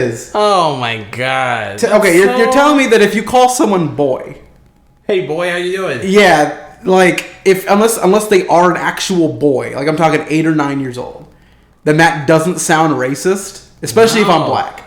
is. Oh my god. Okay, you're telling me that if you call someone boy, hey boy, how you doing? Yeah, like unless they are an actual boy, like I'm talking 8 or 9 years old, then that doesn't sound racist, especially if I'm black.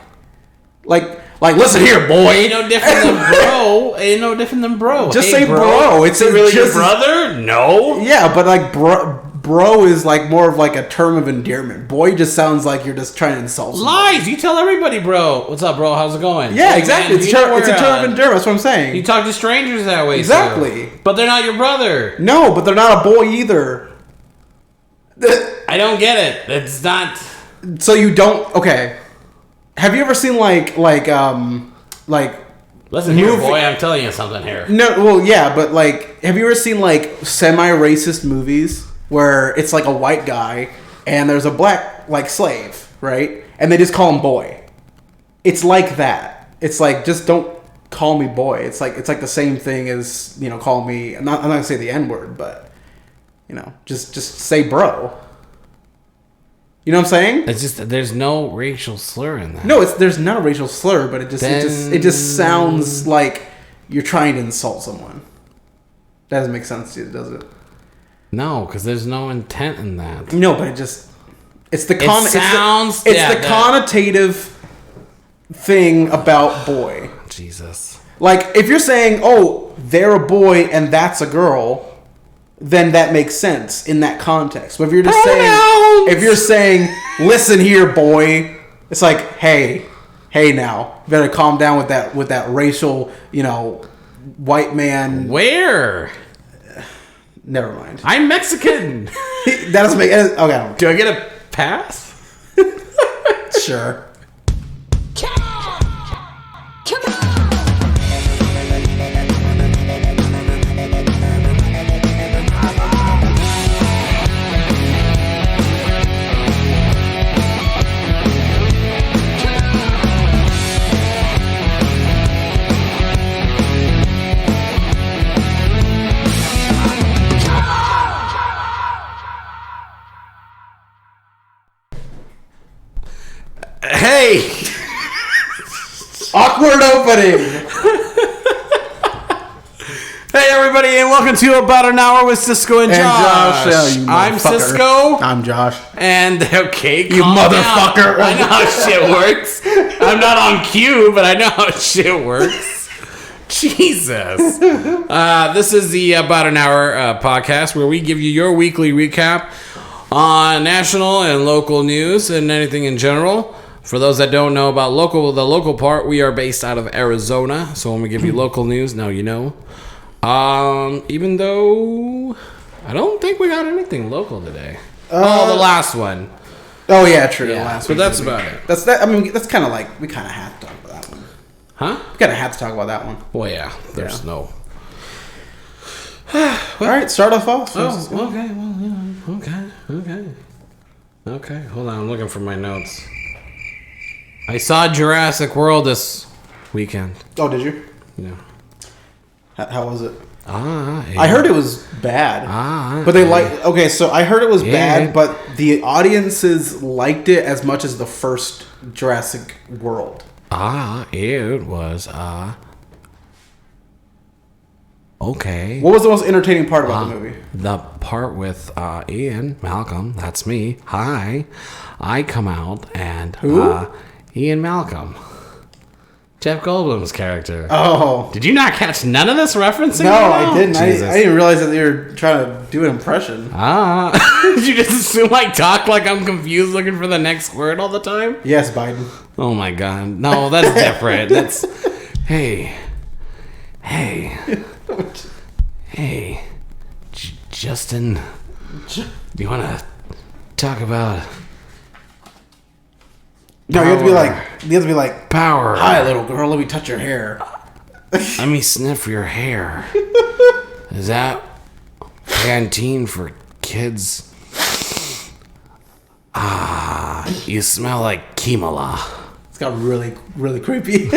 Like listen here, boy. Ain't no different than bro. Ain't no different than bro. Just say bro. It's really your brother? No. Yeah, but like bro is like more of like a term of endearment. Boy just sounds like you're just trying to insult somebody. Lies. You tell everybody, bro. What's up, bro? How's it going? Yeah, exactly. It's a term of endearment. That's what I'm saying. You talk to strangers that way. Exactly. Too. But they're not your brother. No, but they're not a boy either. I don't get it. It's not. So you don't. Okay. Have you ever seen like Listen here, boy, I'm telling you something here. No, well, yeah, but like, have you ever seen like semi-racist movies where it's like a white guy and there's a black like slave, right? And they just call him boy. It's like that. It's like, just don't call me boy. It's like the same thing as, you know, call me. I'm not gonna say the N-word, but you know, just say bro. You know what I'm saying? It's just there's no racial slur in that. No, there's not a racial slur, but it just sounds like you're trying to insult someone. That doesn't make sense to you, does it? No, because there's no intent in that. No, but it's the connotative thing about boy. Jesus. Like if you're saying, "Oh, they're a boy and that's a girl," then that makes sense in that context. But if you're just saying, "Listen here, boy," it's like, hey now, you better calm down with that racial, you know, white man. Where? Never mind. I'm Mexican. That doesn't make okay. Do I get a pass? Sure. Hey! Awkward opening! Hey everybody, and welcome to About an Hour with Cisco and Josh. I'm Cisco. I'm Josh. And, okay, you motherfucker. I know how shit works. I'm not on cue, but I know how shit works. Jesus. This is the About an Hour podcast where we give you your weekly recap on national and local news and anything in general. For those that don't know about the local part, we are based out of Arizona. So when we give you local news, now you know. Even though I don't think we got anything local today. The last one. Oh yeah, true. Yeah, the last but one. that's about it. That's that. I mean, that's kind of like we kind of have to talk about that one. Huh? We kind of have to talk about that one. Well, yeah. There's no. All right, start off. Oh, okay. Well, yeah. Okay. Hold on. I'm looking for my notes. I saw Jurassic World this weekend. Oh, did you? Yeah. How was it? Yeah. I heard it was bad. But they okay, so I heard it was bad, but the audiences liked it as much as the first Jurassic World. It was okay. What was the most entertaining part about the movie? The part with Ian Malcolm, that's me. Hi. I come out and who? Ian Malcolm. Jeff Goldblum's character. Oh. Did you not catch none of this referencing? No, I didn't. I didn't realize that you were trying to do an impression. Did you just assume I talk like I'm confused looking for the next word all the time? Yes, Biden. Oh my god. No, that's different. That's... Hey, Justin, do you want to talk about... No, you have to be like, power. Hi, little girl, let me touch your hair. Let me sniff your hair. Is that Pantene for kids? You smell like Kimala. It's got really, really creepy.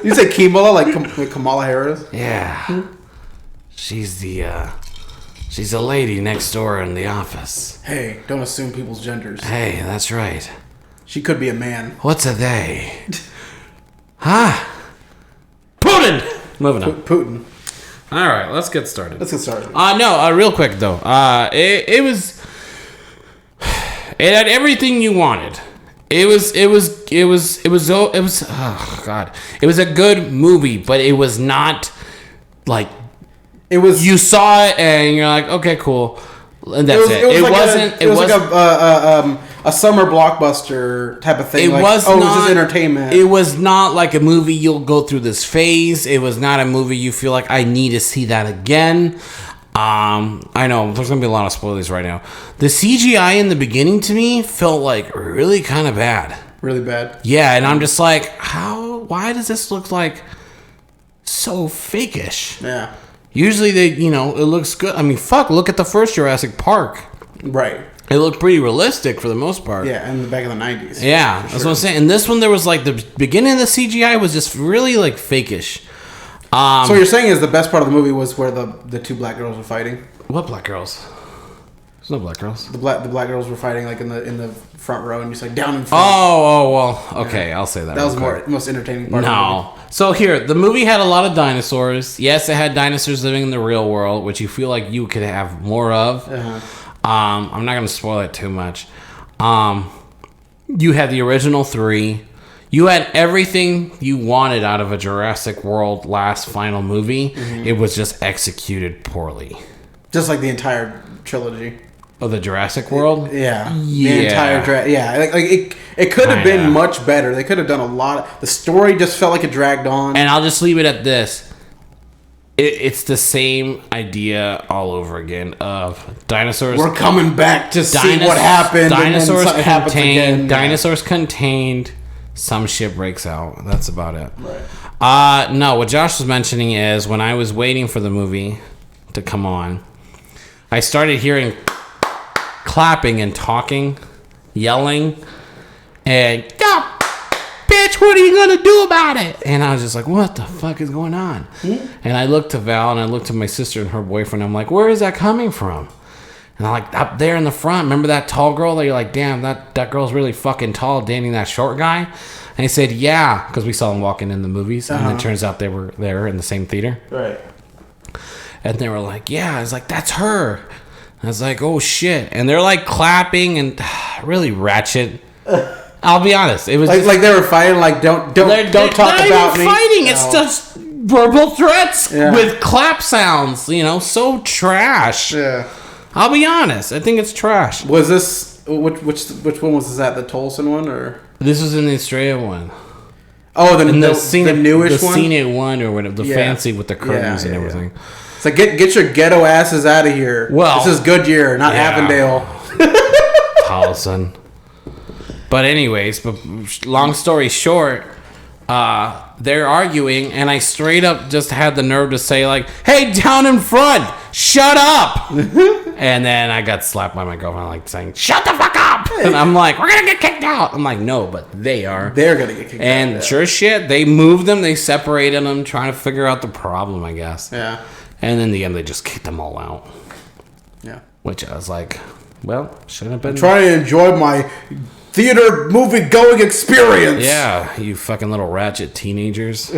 You say Kimala like Kamala Harris? Yeah. She's the lady next door in the office. Hey, don't assume people's genders. Hey, that's right. She could be a man. What's a they? Huh? Putin! Moving on. Putin. All right, let's get started. Real quick though. It had everything you wanted. It was oh god. It was a good movie, but it was not like you saw it and you're like, okay, cool. And that's it. It wasn't like a summer blockbuster type of thing. It was just entertainment. It was not like a movie you'll go through this phase. It was not a movie you feel like I need to see that again. I know there's gonna be a lot of spoilers right now. The CGI in the beginning to me felt like really kind of bad. Really bad. Yeah, and I'm just like, why does this look like so fakeish? Yeah. Usually it looks good. I mean, look at the first Jurassic Park. Right. It looked pretty realistic for the most part. Yeah, in the back of the 90s. Yeah, that's what I'm saying. And this one, there was like the beginning of the CGI was just really like fakeish. So what you're saying is the best part of the movie was where the two black girls were fighting? What black girls? There's no black girls. The black girls were fighting like in the front row, and just like down in front. Oh well, okay, yeah. I'll say that. That was the most entertaining part. No. So here, the movie had a lot of dinosaurs. Yes, it had dinosaurs living in the real world, which you feel like you could have more of. Uh-huh. I'm not gonna spoil it too much. You had the original 3. You had everything you wanted out of a Jurassic World last final movie. Mm-hmm. It was just executed poorly. Just like the entire trilogy. Oh, the Jurassic World? Yeah. The entire it could have been much better. They could have done a lot. The story just felt like it dragged on. And I'll just leave it at this. It's the same idea all over again of dinosaurs. We're coming back to see what happened. Dinosaurs and then happens again. Dinosaurs contained. Some shit breaks out. That's about it. Right. No, what Josh was mentioning is when I was waiting for the movie to come on, I started hearing clapping and talking, yelling, and bitch, what are you gonna do about it? And I was just like, what the fuck is going on? And I looked to Val and I looked to my sister and her boyfriend. I'm like, where is that coming from? And I'm like, up there in the front, remember that tall girl that you're like, damn, that girl's really fucking tall, dating that short guy? And he said, yeah, because we saw them walking in the movies. And it turns out they were there in the same theater. Right. And they were like, yeah. I was like, that's her. And I was like, oh shit. And they're like clapping and really ratchet. I'll be honest. It was like they were fighting, like, don't talk about me. Fighting. No. It's just verbal threats with clap sounds, so trash. Yeah. I'll be honest. I think it's trash. Was this which one was this at? The Tolson one or this was in the Australia one? Oh, the newish one, the Scenic one or whatever, the fancy with the curtains and everything. Yeah. It's like get your ghetto asses out of here. Well, this is Goodyear, not Avondale. Tolson. But anyways, long story short, they're arguing, and I straight up just had the nerve to say, like, hey, down in front, shut up! And then I got slapped by my girlfriend, like, saying, shut the fuck up! And I'm like, we're gonna get kicked out! I'm like, no, but they are. They're gonna get kicked out. And sure shit, they moved them, they separated them, trying to figure out the problem, I guess. Yeah. And in the end, they just kicked them all out. Yeah. Which I was like, well, shouldn't have been. I'm trying to enjoy my theater movie going experience. Yeah, you fucking little ratchet teenagers.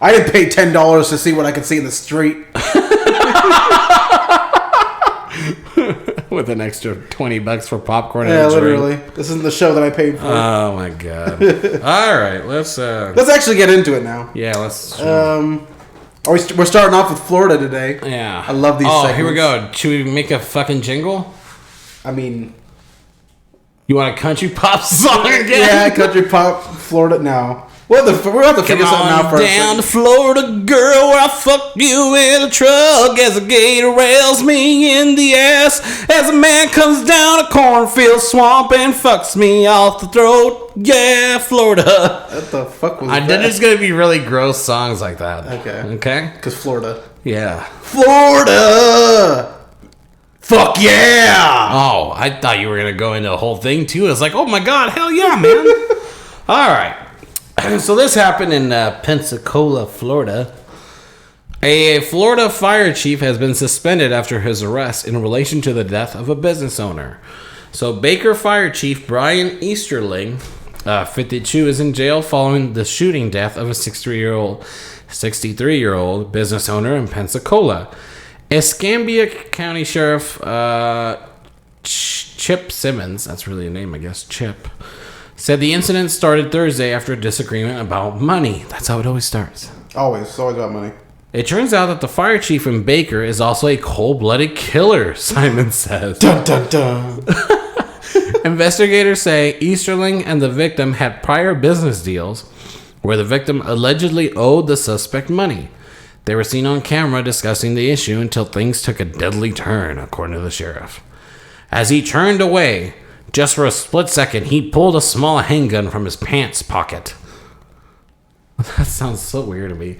I didn't pay $10 to see what I could see in the street. With an extra $20 for popcorn. Yeah, literally. This isn't the show that I paid for. Oh my god! All right, let's actually get into it now. Yeah, let's. We're starting off with Florida today. Yeah, I love these. segments. Here we go. Should we make a fucking jingle? I mean, you want a country pop song again? Yeah, country pop Florida now. We're going to have to figure something out first. Down to Florida, girl, where I fuck you in a truck as a gator rails me in the ass as a man comes down a cornfield swamp and fucks me off the throat. Yeah, Florida. What the fuck was that? There's going to be really gross songs like that. Okay? Because Florida. Yeah. Florida! Fuck yeah! Oh, I thought you were going to go into the whole thing, too. I was like, oh my god, hell yeah, man. All right. So this happened in Pensacola, Florida. A Florida fire chief has been suspended after his arrest in relation to the death of a business owner. So Baker Fire Chief Brian Easterling, 52, is in jail following the shooting death of a 63-year-old business owner in Pensacola. Escambia County Sheriff Chip Simmons, that's really a name, I guess, Chip, said the incident started Thursday after a disagreement about money. That's how it always starts. Always. It's always about money. It turns out that the fire chief in Baker is also a cold-blooded killer, Simon says. Dun, dun, dun. Investigators say Easterling and the victim had prior business deals where the victim allegedly owed the suspect money. They were seen on camera discussing the issue until things took a deadly turn, according to the sheriff. As he turned away, just for a split second, he pulled a small handgun from his pants pocket. That sounds so weird to me.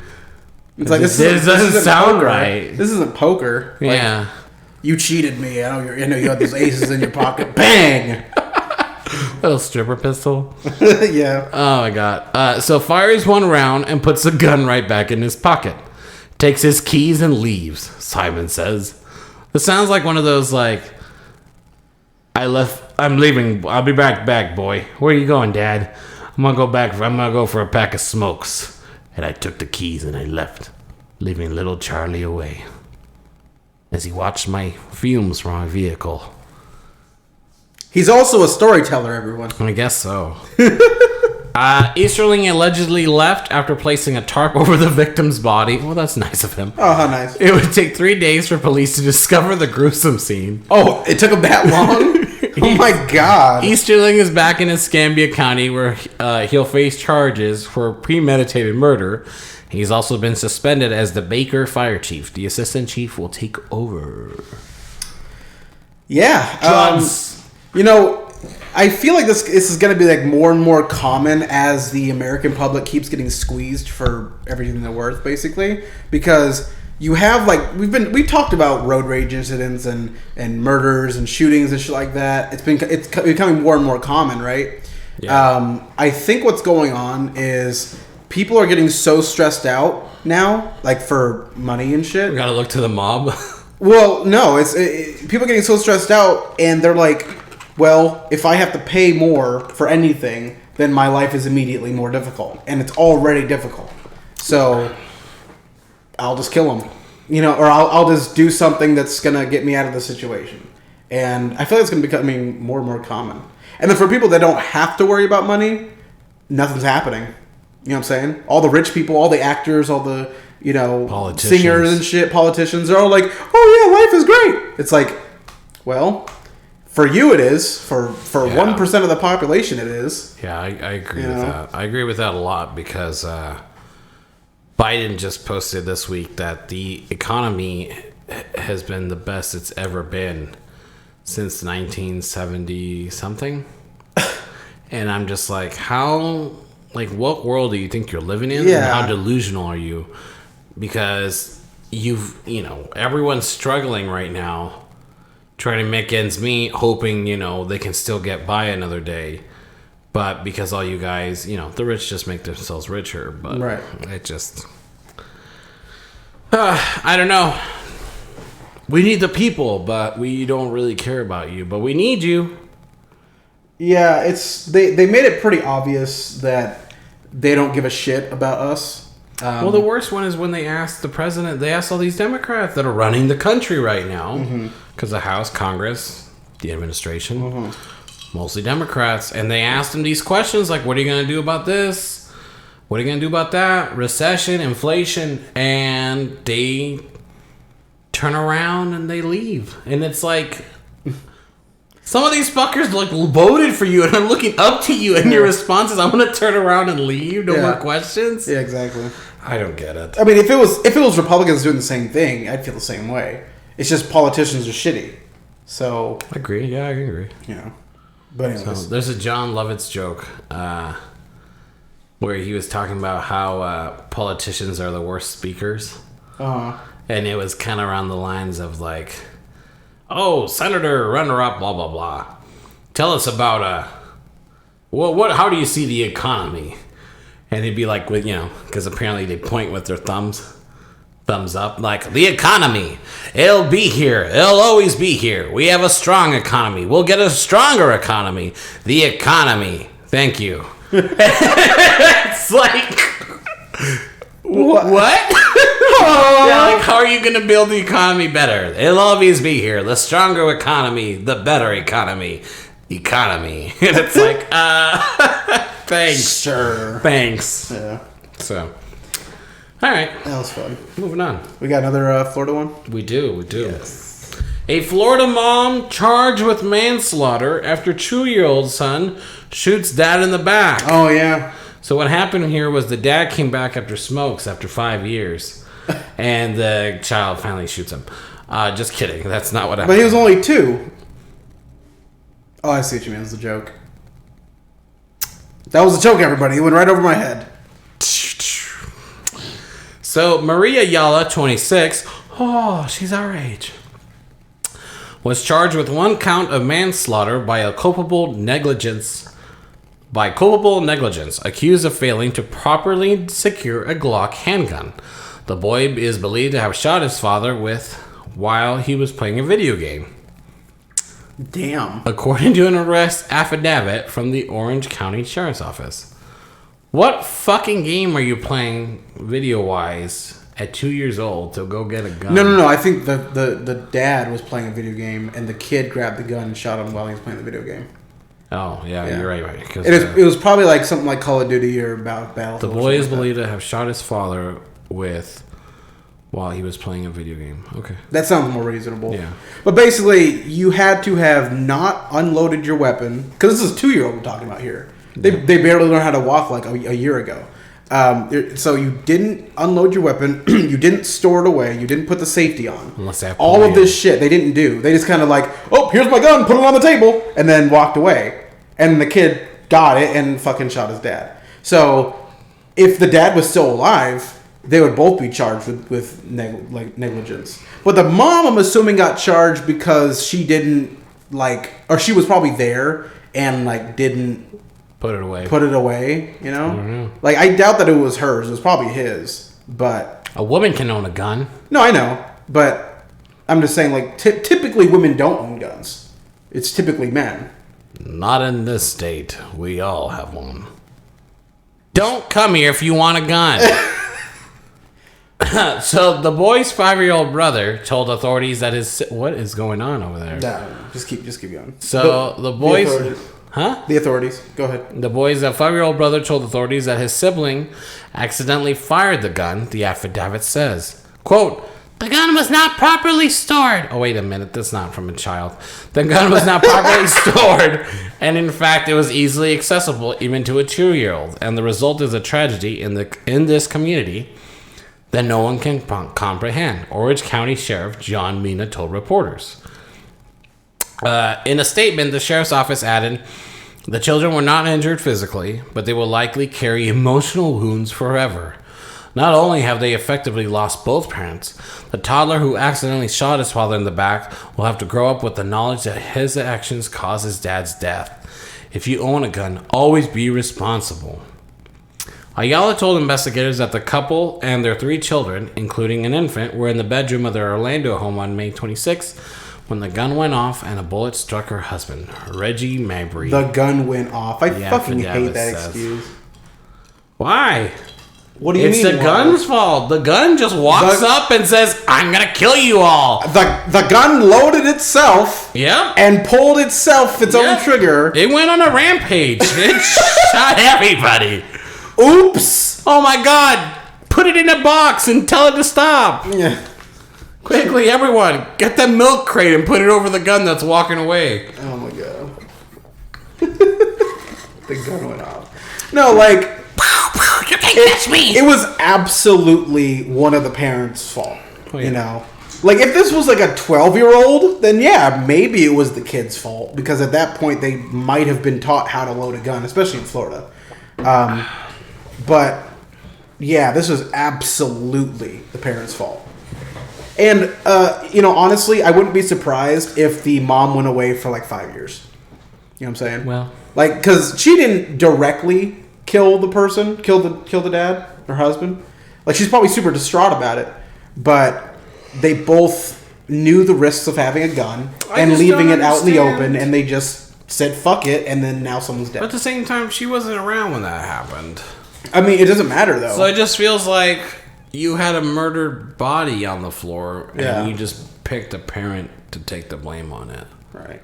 It's like this doesn't sound poker. Right. This isn't poker. Like, yeah. You cheated me. I know you had those aces in your pocket. Bang! Little stripper pistol. Yeah. Oh my god. So fires one round and puts the gun right back in his pocket. Takes his keys and leaves, Simon says. This sounds like one of those like, I'm leaving. I'll be back, boy. Where are you going, Dad? I'm gonna go for a pack of smokes. And I took the keys and I left, leaving little Charlie away. As he watched my fumes from my vehicle. He's also a storyteller, everyone. I guess so. Easterling allegedly left after placing a tarp over the victim's body. Well, that's nice of him. Oh, how nice. It would take 3 days for police to discover the gruesome scene. Oh, it took him that long? Oh my god. Easterling is back in Escambia County where he'll face charges for premeditated murder. He's also been suspended as the Baker Fire Chief. The assistant chief will take over. Yeah. I feel like this is going to be like more and more common as the American public keeps getting squeezed for everything they're worth, basically, because you have like we've talked about road rage incidents and murders and shootings and shit like that. It's becoming more and more common, right? Yeah. I think what's going on is people are getting so stressed out now, like for money and shit. We gotta look to the mob. Well, no, people are getting so stressed out, and they're like, well, if I have to pay more for anything, then my life is immediately more difficult, and it's already difficult. So I'll just kill him, or I'll just do something that's gonna get me out of the situation. And I feel like it's gonna be becoming more and more common. And then for people that don't have to worry about money, nothing's happening. You know what I'm saying? All the rich people, all the actors, all the singers and shit, politicians are all like, oh yeah, life is great. It's like, well, for you it is. For 1% of the population it is. Yeah, I agree with that. I agree with that a lot because Biden just posted this week that the economy has been the best it's ever been since 1970 something. And I'm just like, what world do you think you're living in? Yeah. And how delusional are you? Because everyone's struggling right now, trying to make ends meet, hoping, they can still get by another day. But because all you guys, the rich just make themselves richer. But right. It just, I don't know. We need the people, but we don't really care about you. But we need you. Yeah, they made it pretty obvious that they don't give a shit about us. Well, the worst one is when they asked the president, they asked all these Democrats that are running the country right now, because the House, Congress, the administration, mostly Democrats, and they asked them these questions like, what are you going to do about this? What are you going to do about that? Recession, inflation, and they turn around and they leave. And it's like, some of these fuckers voted for you and are looking up to you and your responses. I'm going to turn around and leave. No more questions. Yeah, exactly. I don't get it. I mean, if it was Republicans doing the same thing, I'd feel the same way. It's just politicians are shitty. So I agree. Yeah, I agree. But anyways. So there's a John Lovitz joke where he was talking about how politicians are the worst speakers. And it was kind of around the lines of like, oh, Senator, runner-up, blah, blah, blah. Tell us about, how do you see the economy? And he'd be like, because apparently they point with their thumbs. Thumbs up. Like, the economy. It'll be here. It'll always be here. We have a strong economy. We'll get a stronger economy. The economy. Thank you. It's like... What? Yeah, like, how are you going to build the economy better? It'll always be here. The stronger economy, the better economy. Economy. And it's like, thanks. Sure. Thanks. Yeah. So, all right. That was fun. Moving on. We got another Florida one? We do. Yes. A Florida mom charged with manslaughter after 2-year-old son shoots dad in the back. Oh, yeah. So what happened here was the dad came back after smokes after 5 years, and the child finally shoots him. Just kidding. That's not what happened. But he was only 2. Oh, I see what you mean. It was a joke. That was a joke, everybody. It went right over my head. So Maria Yala, 26, she's our age, was charged with 1 count of manslaughter by culpable negligence, accused of failing to properly secure a Glock handgun. The boy is believed to have shot his father while he was playing a video game. Damn. According to an arrest affidavit from the Orange County Sheriff's Office. What fucking game are you playing video-wise at 2 years old to go get a gun? No. I think the dad was playing a video game, and the kid grabbed the gun and shot him while he was playing the video game. Oh, yeah. You're right. It was probably like something like Call of Duty or Battlefield. The boy is believed to have shot his father while he was playing a video game. Okay. That sounds more reasonable. Yeah. But basically, you had to have not unloaded your weapon, because this is a 2-year-old we're talking about here. They barely learned how to walk like a year ago. So you didn't unload your weapon, you didn't store it away, you didn't put the safety on. All of this shit they didn't do. They just kind of like, oh, here's my gun, put it on the table, and then walked away. And the kid got it and fucking shot his dad. So if the dad was still alive, they would both be charged with negligence. But the mom, I'm assuming, got charged because she didn't or she was probably there and didn't put it away. You know? I don't know. I doubt that it was hers. It was probably his. But a woman can own a gun. No, I know. But I'm just saying, typically women don't own guns. It's typically men. Not in this state. We all have one. Don't come here if you want a gun. So the boy's 5-year-old brother told authorities that what is going on over there? No, just keep going. So the boy's... The authorities. Go ahead. The boy's 5-year-old brother told authorities that his sibling accidentally fired the gun, the affidavit says. Quote, the gun was not properly stored. Oh, wait a minute. That's not from a child. The gun was not properly stored. And in fact, it was easily accessible even to a 2-year-old. And the result is a tragedy in this community that no one can comprehend. Orange County Sheriff John Mina told reporters. In a statement, the sheriff's office added, the children were not injured physically, but they will likely carry emotional wounds forever. Not only have they effectively lost both parents, the toddler who accidentally shot his father in the back will have to grow up with the knowledge that his actions caused his dad's death. If you own a gun, always be responsible. Ayala told investigators that the couple and their 3 children, including an infant, were in the bedroom of their Orlando home on May 26th when the gun went off and a bullet struck her husband, Reggie Mabry. The gun went off. I fucking hate that excuse. Why? What do you mean? It's the gun's fault. The gun just walks up and says, I'm going to kill you all. The gun loaded itself. Yep. And pulled itself its own trigger. It went on a rampage. It shot everybody. Oops. Oh my God. Put it in a box and tell it to stop. Yeah. Quickly, everyone, get the milk crate and put it over the gun that's walking away. Oh my God. The gun went off. No, you can't catch me. It was absolutely one of the parents' fault. Oh, yeah. You know? If this was a 12-year-old, then yeah, maybe it was the kid's fault. Because at that point, they might have been taught how to load a gun, especially in Florida. But, yeah, this was absolutely the parents' fault. And, honestly, I wouldn't be surprised if the mom went away for 5 years. You know what I'm saying? Well. Because she didn't directly kill the person, kill the dad, her husband. She's probably super distraught about it. but they both knew the risks of having a gun I and just leaving don't it out in the understand. open, and they just said fuck it, and then now someone's dead. But at the same time, she wasn't around when that happened. I mean, it doesn't matter though. So it just feels like you had a murdered body on the floor, and Yeah. you just picked a parent to take the blame on it. Right.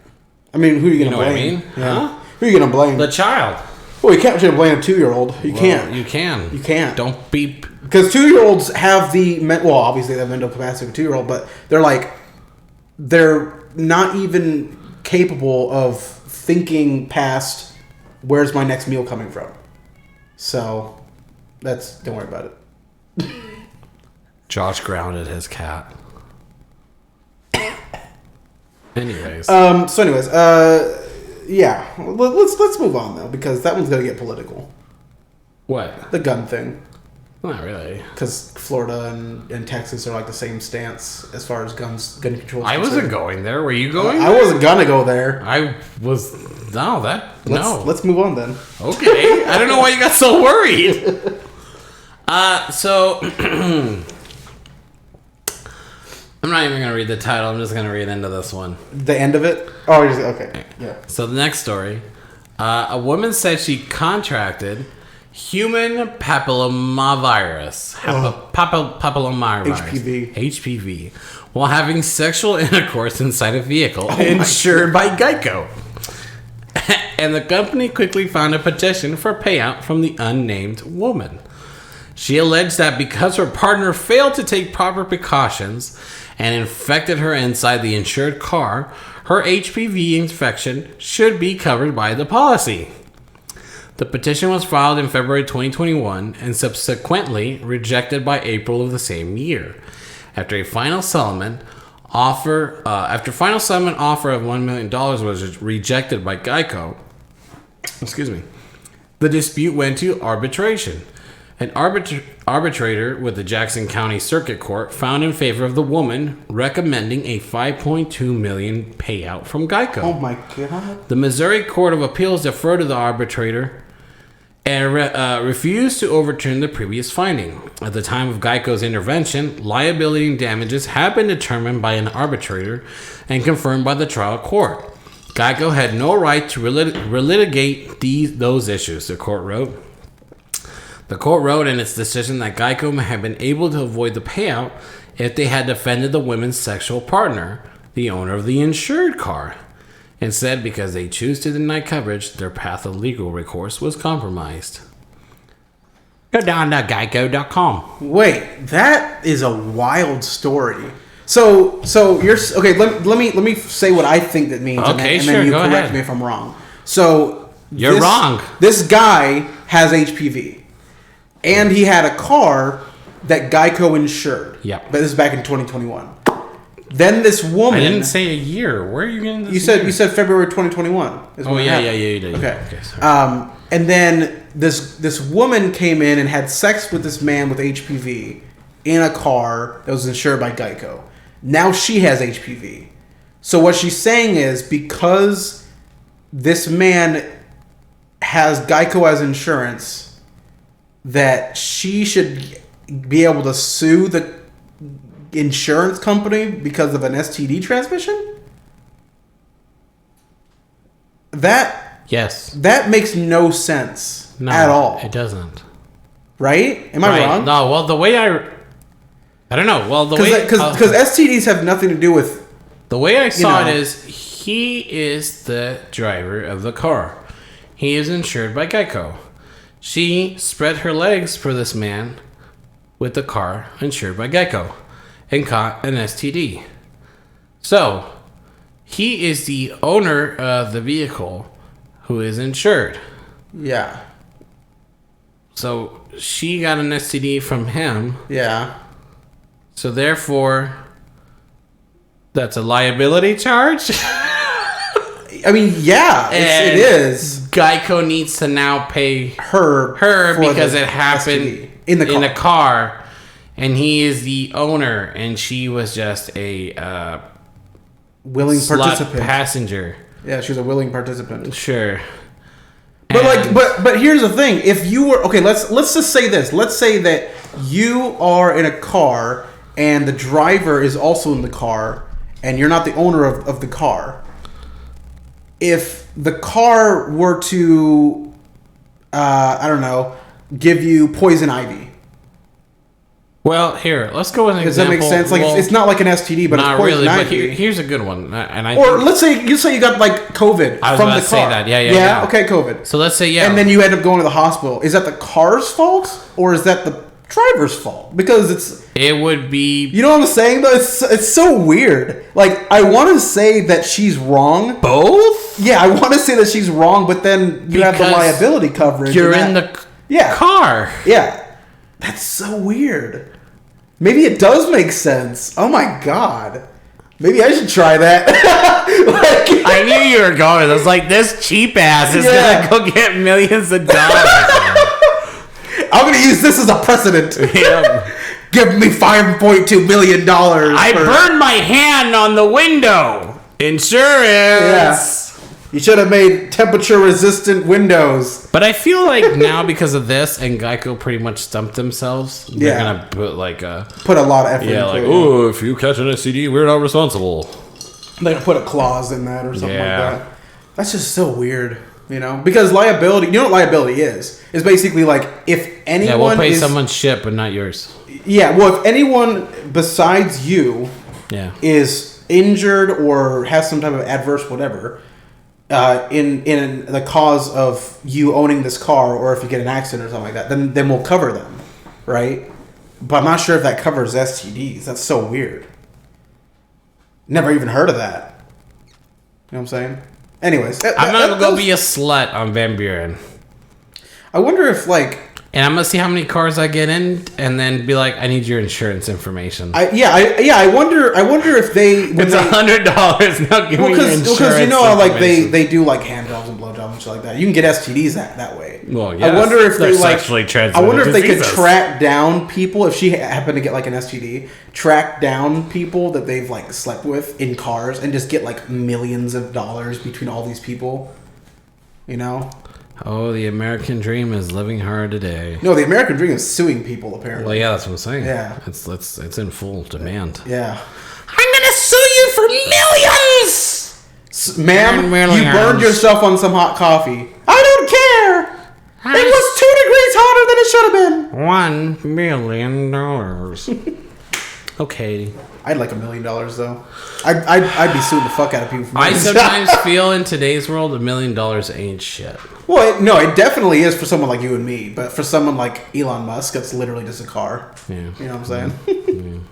I mean, who are you going to know what I blame? mean? Yeah. Huh? Who are you going to blame? The child. Well, you can't just blame a 2-year-old. You can't. You can. You can't. Don't beep. Because 2-year-olds have well, obviously they have mental capacity of a 2-year-old, but they're not even capable of thinking past where's my next meal coming from. So, don't worry about it. Josh grounded his cat. Anyways. Yeah. Let's move on though, because that one's gonna get political. What? The gun thing. Not really. Because Florida and Texas are like the same stance as far as gun control. I wasn't going there. Were you going? I wasn't gonna go there. I was. No, no. Let's move on then. Okay. I don't know why you got so worried. So I'm not even going to read the title. I'm just going to read into this one. The end of it? Oh, okay. Yeah. So the next story. A woman said she contracted human papillomavirus. Papillomavirus. HPV. While having sexual intercourse inside a vehicle insured by Geico. And the company quickly found a petition for payout from the unnamed woman. She alleged that because her partner failed to take proper precautions and infected her inside the insured car, her HPV infection should be covered by the policy. The petition was filed in February 2021 and subsequently rejected by April of the same year. After final settlement offer of $1 million was rejected by Geico, the dispute went to arbitration. An arbitrator with the Jackson County Circuit Court found in favor of the woman, recommending a $5.2 million payout from Geico. Oh my God. The Missouri Court of Appeals deferred to the arbitrator and refused to overturn the previous finding. At the time of Geico's intervention, liability and damages had been determined by an arbitrator and confirmed by the trial court. Geico had no right to relitigate those issues, the court wrote. The court wrote in its decision that Geico had been able to avoid the payout if they had defended the woman's sexual partner, the owner of the insured car. Instead, because they choose to deny coverage, their path of legal recourse was compromised. Go down to geico.com. Wait, that is a wild story. So you're okay. Let me say what I think that means. Okay, and sure. then you Go correct ahead. me if I'm wrong. So You're wrong. This guy has HPV, and he had a car that Geico insured. Yeah. But this is back in 2021. Then this woman. I didn't say a year. Where are you getting this? You said February 2021. Oh yeah, you did. Okay. Sorry. And then this woman came in and had sex with this man with HPV in a car that was insured by Geico. Now she has HPV. So what she's saying is because this man has Geico as insurance, that she should be able to sue the insurance company because of an STD transmission? Yes. That makes no sense at all. It doesn't. Right? Am I wrong? No, well, the way I don't know. Well, Because STDs have nothing to do with... The way I saw it is he is the driver of the car. He is insured by Geico. She spread her legs for this man with the car insured by Geico and caught an STD. So, he is the owner of the vehicle who is insured. Yeah. So, she got an STD from him. Yeah. So, therefore, that's a liability charge? I mean, yeah, it is. Geico needs to now pay her because it happened STD in a car, and he is the owner, and she was just a willing participant, passenger. Yeah, she was a willing participant. Sure, but but here's the thing: if you were let's just say this. Let's say that you are in a car and the driver is also in the car, and you're not the owner of the car, if the car were to, I don't know, give you poison ivy. Well, here, let's go with an Does example. that make sense? Like, it's not like an STD, but it's poison really, ivy. but here's a good one. Or let's say you got like COVID I was from about the to say car. that. Yeah. Okay, COVID. So let's say, And then you end up going to the hospital. Is that the car's fault or is that the driver's fault? Because it would be... You know what I'm saying, though? It's so weird. Like, I want to say that she's wrong. Both? Yeah, I want to say that she's wrong, but then you have the liability coverage. You're in the car. Yeah. That's so weird. Maybe it does make sense. Oh my god. Maybe I should try that. I knew you were going. I was like, this cheap ass is gonna go get millions of dollars. I'm gonna use this as a precedent. Yeah. Give me $5.2 million. I burned my hand on the window. Insurance. Yeah. You should have made temperature-resistant windows. But I feel like now because of this, and Geico pretty much stumped themselves, they're gonna put like put a lot of effort. Yeah, into like, oh, if you catch an STD, we're not responsible. They're gonna put a clause in that or something like that. That's just so weird, you know? Because liability, you know what liability is? It's basically like if anyone we'll pay someone's shit, but not yours. Yeah, well, if anyone besides you is injured or has some type of adverse whatever. In the cause of you owning this car, or if you get an accident or something like that, then we'll cover them, right? But I'm not sure if that covers STDs. That's so weird. Never even heard of that. You know what I'm saying? Anyways, I'm gonna go be a slut on Van Buren. I wonder if and I'm gonna see how many cars I get in, and then be like, I need your insurance information. I wonder if they it's $100 now. Give me your insurance. Because you know how they do like hand jobs and blowjobs and shit like that. You can get STDs that way. Well, yeah. I wonder if they sexually transmitted I wonder if they could diseases. track down people if she happened to get like an STD. Track down people that they've like slept with in cars and just get like millions of dollars between all these people. You know. Oh, the American dream is living hard today. No, the American dream is suing people, apparently. Well, yeah, that's what I'm saying. Yeah. It's in full demand. Yeah. I'm gonna sue you for millions! Ma'am, you burned yourself on some hot coffee. I don't care! It was 2 degrees hotter than it should have been! $1 million. Okay. I'd like $1 million, though. I'd be suing the fuck out of people. I sometimes feel in today's world $1 million ain't shit. Well, it definitely is for someone like you and me, but for someone like Elon Musk, that's literally just a car. Yeah. You know what I'm saying?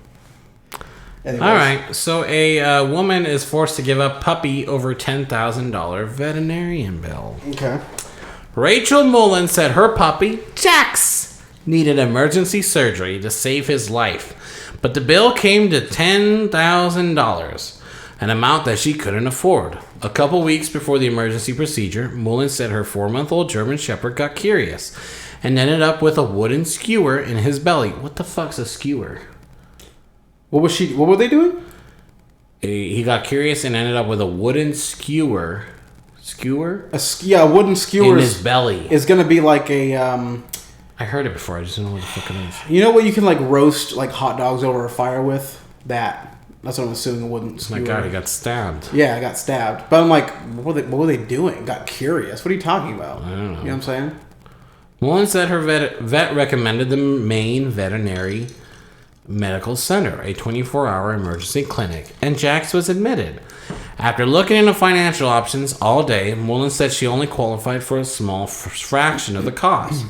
All right. So a woman is forced to give up puppy over $10,000 veterinarian bill. Okay. Rachel Mullen said her puppy, Jax, needed emergency surgery to save his life. But the bill came to $10,000, an amount that she couldn't afford. A couple weeks before the emergency procedure, Mullen said her 4-month-old German Shepherd got curious and ended up with a wooden skewer in his belly. What the fuck's a skewer? What were they doing? He got curious and ended up with a wooden skewer. Skewer? A wooden skewer in his belly. Is going to be like a... I heard it before. I just don't know what the fuck it is. You know what you can like roast like hot dogs over a fire with? That's what I'm assuming a wooden skewer. Oh my god, he got stabbed. Yeah, I got stabbed. But I'm like, what were they doing? Got curious. What are you talking about? I don't know. You know what I'm saying? Mullen said her vet recommended the Maine Veterinary Medical Center, a 24-hour emergency clinic, and Jax was admitted. After looking into financial options all day, Mullen said she only qualified for a small fraction of the cost.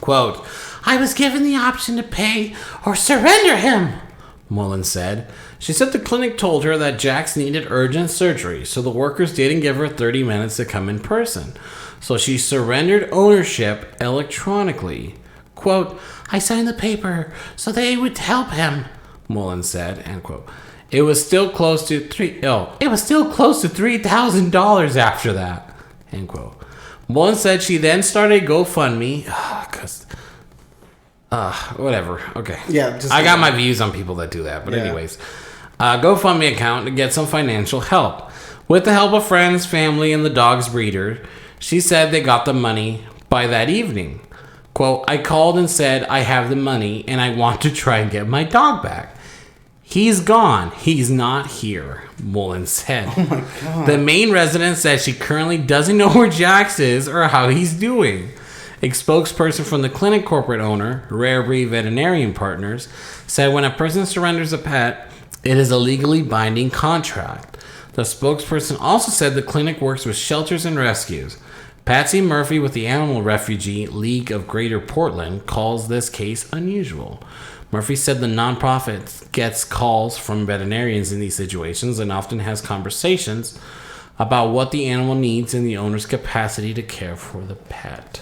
Quote, I was given the option to pay or surrender him, Mullen said. She said the clinic told her that Jax needed urgent surgery, so the workers didn't give her 30 minutes to come in person. So she surrendered ownership electronically. Quote, I signed the paper so they would help him, Mullen said, end quote. It was still close to $3,000 after that, end quote. Mullen said she then started GoFundMe, whatever, okay. Yeah, I got my views on people that do that, but anyways. GoFundMe account to get some financial help. With the help of friends, family, and the dog's breeder, she said they got the money by that evening. Quote, I called and said I have the money and I want to try and get my dog back. He's gone. He's not here, Mullen said. Oh my God. The main resident said she currently doesn't know where Jax is or how he's doing. A spokesperson from the clinic corporate owner, Rare Breed Veterinarian Partners, said when a person surrenders a pet, it is a legally binding contract. The spokesperson also said the clinic works with shelters and rescues. Patsy Murphy with the Animal Refugee League of Greater Portland calls this case unusual. Murphy said the nonprofit gets calls from veterinarians in these situations and often has conversations about what the animal needs and the owner's capacity to care for the pet.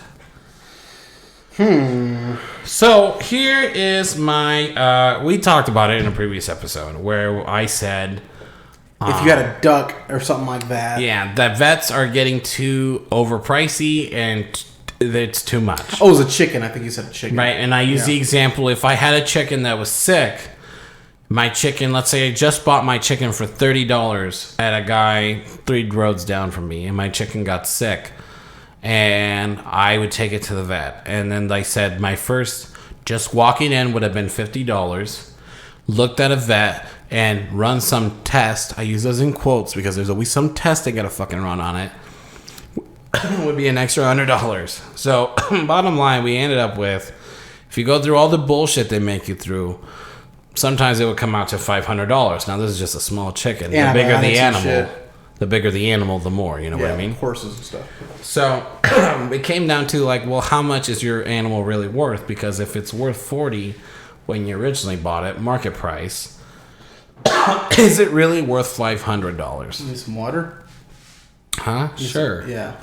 So here is my... we talked about it in a previous episode where I said... if you had a duck or something like that. Yeah, that vets are getting too overpricey and it's too much. Oh, it was a chicken. I think you said a chicken. Right, and I use the example, if I had a chicken that was sick, my chicken, let's say I just bought my chicken for $30 at a guy 3 roads down from me, and my chicken got sick, and I would take it to the vet. And then they said my first, just walking in would have been $50, looked at a vet, and run some test. I use those in quotes because there's always some test they gotta fucking run on it. Would be an extra $100. So, bottom line, we ended up with, if you go through all the bullshit they make you through, sometimes it would come out to $500. Now, this is just a small chicken. The bigger the animal, the more. You know what I mean? Horses and stuff. So, it came down to like, well, how much is your animal really worth? Because if it's worth $40 when you originally bought it, market price, is it really worth $500? Need some water? Huh? Sure. Yeah.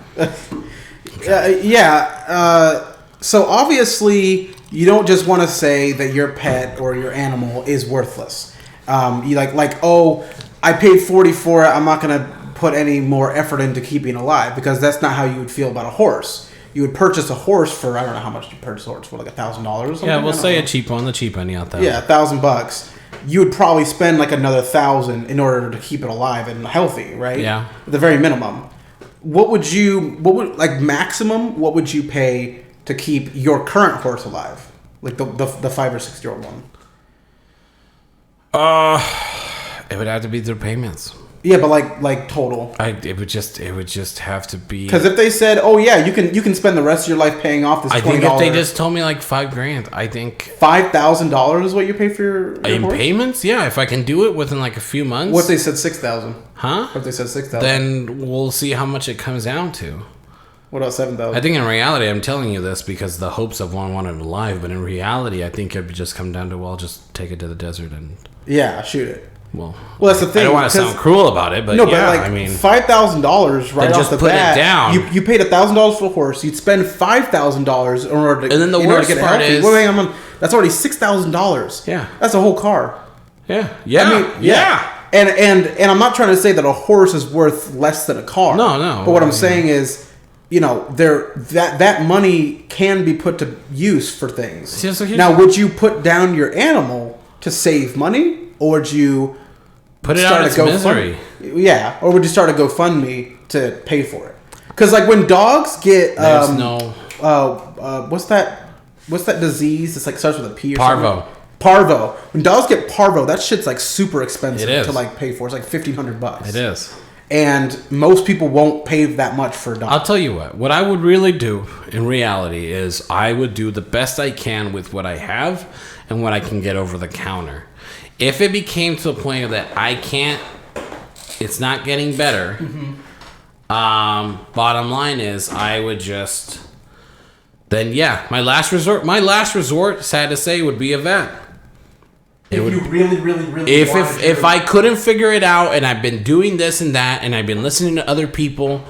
So obviously, you don't just want to say that your pet or your animal is worthless. You oh, I paid $40 for it. I'm not gonna put any more effort into keeping it alive, because that's not how you would feel about a horse. You would purchase a horse for, I don't know how much you purchase a horse for, like $1,000 or something. Yeah, we'll say a cheap one, the cheap one, out there. Yeah, $1,000. You would probably spend like another $1,000 in order to keep it alive and healthy, right? Yeah. At the very minimum. What would maximum, what would you pay to keep your current horse alive? Like the 5 or 6 year old one? It would have to be through payments. Yeah, but like total. It would just have to be. Because if they said, "Oh yeah, you can spend the rest of your life paying off this $20," I think if they just told me like $5,000, I think $5,000 is what you pay for your in horse? payments. Yeah, if I can do it within like a few months. What if they said $6,000? Huh? What if they said $6,000? Then we'll see how much it comes down to. What about $7,000? I think in reality, I'm telling you this because the hopes of one wanted it alive, but in reality, I think it would just come down to, well, just take it to the desert and shoot it. Well, that's the thing. I don't want to sound cruel about it, but I mean, $5,000 right off the bat. It down. You paid $1,000 for a horse. You'd spend $5,000 in order to. And then the worst get it part healthy. is, that's already $6,000. Yeah, that's a whole car. Yeah. And I'm not trying to say that a horse is worth less than a car. No. But what I'm saying is, that money can be put to use for things. Now, would you put down your animal to save money, or would you put it out of its misery? Yeah, or would you start a GoFundMe to pay for it? Because like when dogs get what's that disease? It's like starts with a P or something. Parvo. When dogs get parvo, that shit's like super expensive to like pay for. It's like $1,500. It is. And most people won't pay that much for a dog. I'll tell you what I would really do in reality is I would do the best I can with what I have and what I can get over the counter. If it became to a point that I can't, it's not getting better, bottom line is I would just, then my last resort, sad to say, would be a vet. You really if I couldn't figure it out, and I've been doing this and that, and I've been listening to other people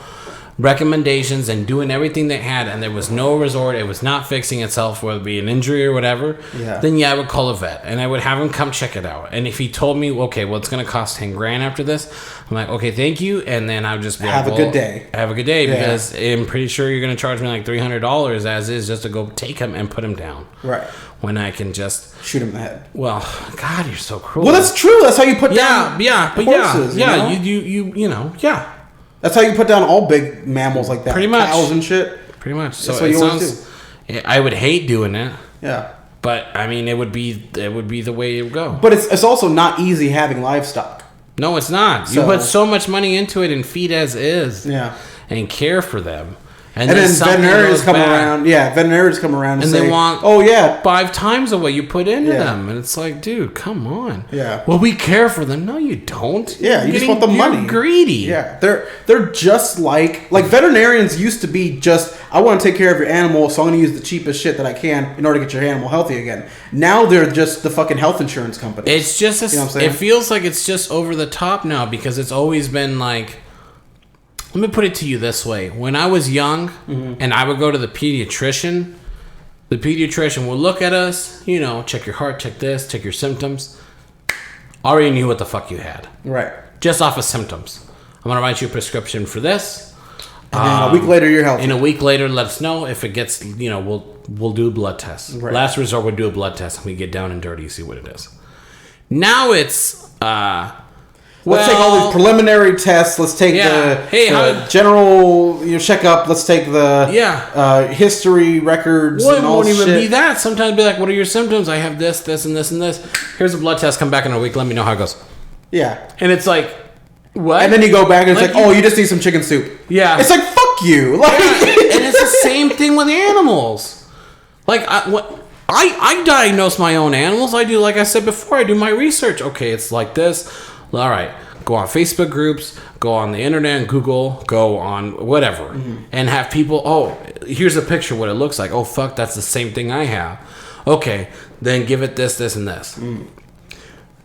recommendations and doing everything they had, and there was no resort, it was not fixing itself, whether it be an injury or whatever, then I would call a vet and I would have him come check it out. And if he told me, okay, well, it's going to cost $10,000 after this, I'm like, okay, thank you. And then I would just be have a good day. Have a good day, because I'm pretty sure you're going to charge me like $300 as is just to go take him and put him down. Right. When I can just shoot him in the head. Well, God, you're so cruel. Well, that's true. That's how you put down horses. Yeah. That's how you put down all big mammals like that. Pretty much. Cows and shit. Pretty much. So that's what you always do. I would hate doing it. Yeah. But I mean, it would be the way it would go. But it's also not easy having livestock. No, it's not. You put so much money into it and feed as is. Yeah. And care for them. And then veterinarians come around. Yeah, veterinarians come around and say, they want "Oh yeah, 5 times of what you put into them." And it's like, dude, come on. Yeah. Well, we care for them. No, you don't. Yeah, you just want the money. You're greedy. Yeah, they're just like veterinarians used to be. Just, I want to take care of your animal, so I'm going to use the cheapest shit that I can in order to get your animal healthy again. Now they're just the fucking health insurance company. It's just you know what I'm saying? It feels like it's just over the top now because it's always been like. Let me put it to you this way. When I was young and I would go to the pediatrician would look at us, check your heart, check this, check your symptoms. Already knew what the fuck you had. Right. Just off of symptoms. I'm going to write you a prescription for this. And then a week later, you're healthy. In a week later, let us know if it gets, we'll do a blood test. Right. Last resort, we'll do a blood test and we get down and dirty, see what it is. Now it's... Let's take all these preliminary tests. Let's take the general checkup. Let's take the history records. Well, and it all won't even shit. be that. Sometimes it'll be like, what are your symptoms? I have this, this, and this, and this. Here's a blood test. Come back in a week. Let me know how it goes. Yeah. And it's like, what? And then you go back and it's like, you just need some chicken soup. Yeah. It's like, fuck you. Like, and it's the same thing with animals. Like, I diagnose my own animals. I do, like I said before, I do my research. Okay, it's like this. All right, go on Facebook groups, go on the internet and Google, go on whatever, and have people, here's a picture of what it looks like. Oh, fuck, that's the same thing I have. Okay, then give it this, this, and this.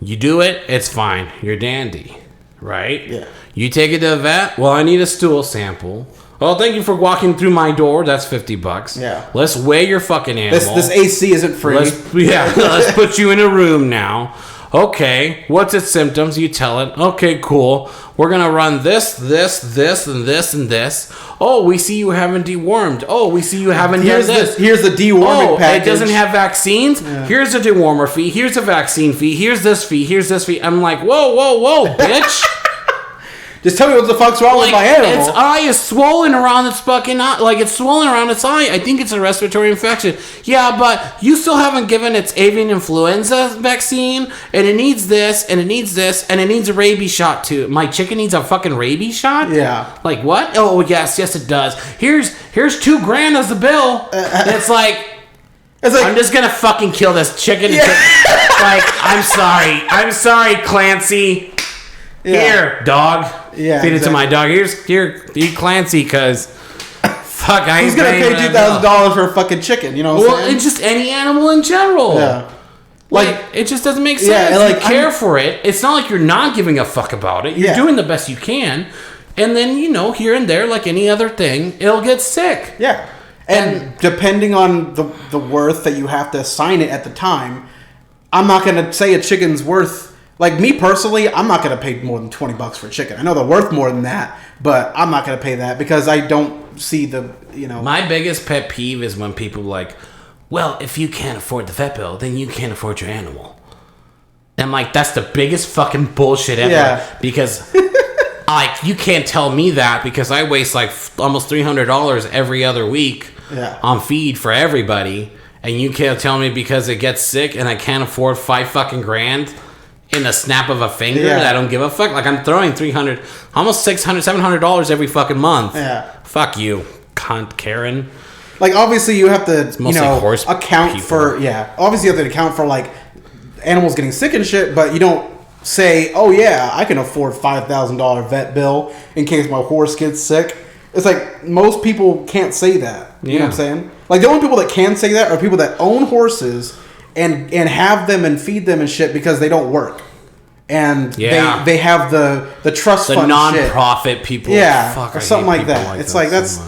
You do it, it's fine. You're dandy, right? Yeah. You take it to the vet, well, I need a stool sample. Oh, thank you for walking through my door. That's $50. Yeah. Let's weigh your fucking animal. This AC isn't free. Let's put you in a room now. Okay, what's its symptoms? You tell it. Okay, cool. We're going to run this, and this, and this. Oh, we see you haven't dewormed. Oh, we see you haven't done this. Here's the deworming package. It doesn't have vaccines? Yeah. Here's a dewormer fee. Here's a vaccine fee. Here's this fee. Here's this fee. I'm like, whoa, bitch. Just tell me what the fuck's wrong with my animal. Its eye is swollen around its fucking eye. Like, it's swollen around its eye. I think it's a respiratory infection. Yeah, but you still haven't given its avian influenza vaccine, and it needs this, and it needs this, and it needs a rabies shot too. My chicken needs a fucking rabies shot? Yeah. Like, what? Oh, yes, it does. Here's $2,000 as the bill. And it's like, I'm just gonna fucking kill this chicken. Yeah. Like, I'm sorry, Clancy. Yeah. Here, dog. Yeah, feed it to my dog. Here, eat Clancy, because fuck, I ain't Who's gonna pay $2,000 for a fucking chicken? You know what I'm saying? It's just any animal in general. Yeah. Like, it just doesn't make sense. Yeah, like, you care for it. It's not like you're not giving a fuck about it. You're doing the best you can. And then, here and there, like any other thing, it'll get sick. Yeah. And depending on the worth that you have to assign it at the time, I'm not going to say a chicken's worth... Like, me personally, I'm not going to pay more than $20 for a chicken. I know they're worth more than that, but I'm not going to pay that because I don't see the, My biggest pet peeve is when people like, well, if you can't afford the vet bill, then you can't afford your animal. And, like, that's the biggest fucking bullshit ever. Yeah. Because, like, you can't tell me that because I waste, like, almost $300 every other week on feed for everybody. And you can't tell me because it gets sick and I can't afford $5 fucking grand in a snap of a finger that I don't give a fuck. Like, I'm throwing $300, almost $600, $700 every fucking month. Yeah. Fuck you, cunt Karen. Like, obviously you have to, account people. for, obviously you have to account for, like, animals getting sick and shit, but you don't say, oh yeah, I can afford $5,000 vet bill in case my horse gets sick. It's like, most people can't say that. You know what I'm saying? Like, the only people that can say that are people that own horses and have them and feed them and shit because they don't work. And they have the trust fund non-profit people. Yeah, fuck, or something like that. It's like, that's,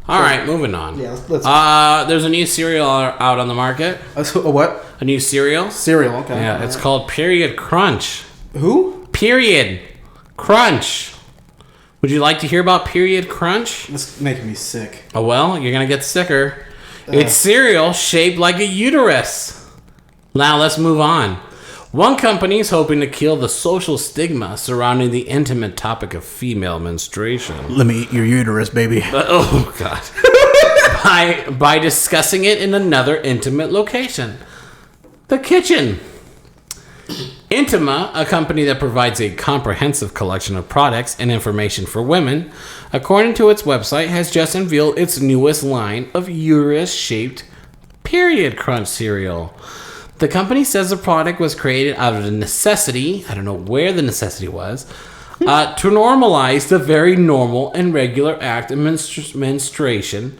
All right, moving on. Yeah, let's there's a new cereal out on the market. A what? A new cereal. Cereal, okay. Yeah, it's called Period Crunch. Who? Period Crunch. Would you like to hear about Period Crunch? It's making me sick. Oh, well, you're going to get sicker. It's cereal shaped like a uterus. Now, let's move on. One company is hoping to kill the social stigma surrounding the intimate topic of female menstruation. Let me eat your uterus, baby. Oh, God. by discussing it in another intimate location, the kitchen. Intima, a company that provides a comprehensive collection of products and information for women, according to its website, has just unveiled its newest line of uterus-shaped period crunch cereal. The company says the product was created out of the necessity, I don't know where the necessity was, to normalize the very normal and regular act of menstruation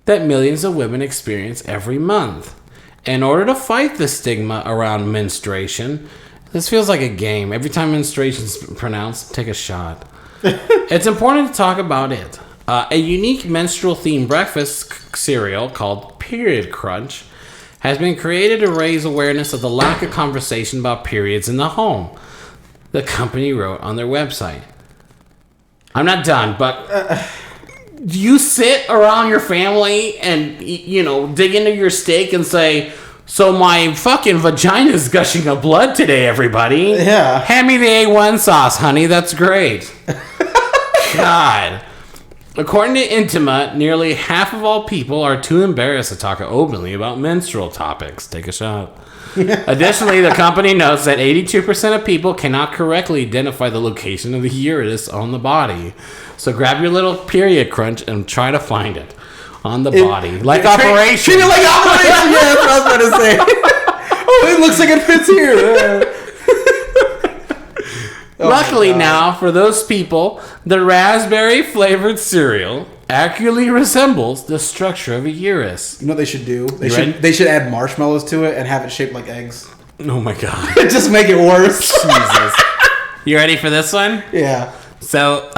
that millions of women experience every month. In order to fight the stigma around menstruation, this feels like a game. Every time menstruation is pronounced, take a shot. It's important to talk about it. A unique menstrual-themed breakfast cereal called Period Crunch has been created to raise awareness of the lack of conversation about periods in the home, the company wrote on their website. I'm not done, but do you sit around your family and, you know, dig into your steak and say, so my fucking vagina's gushing of blood today, everybody? Yeah. Hand me the A1 sauce, honey. That's great. God. According to Intima, nearly half of all people are too embarrassed to talk openly about menstrual topics. Take a shot. Additionally, the company notes that 82% of people cannot correctly identify the location of the uterus on the body. So grab your little period crunch and try to find it on the body. Like Operation. Treat it like Operation. Yeah, that's what I was about to say. Oh, it looks like it fits here. Luckily now, for those people, the raspberry flavored cereal accurately resembles the structure of a uterus. You know what they should do? They should add marshmallows to it and have it shaped like eggs. Oh my god. Just make it worse. Jesus. You ready for this one? Yeah. So,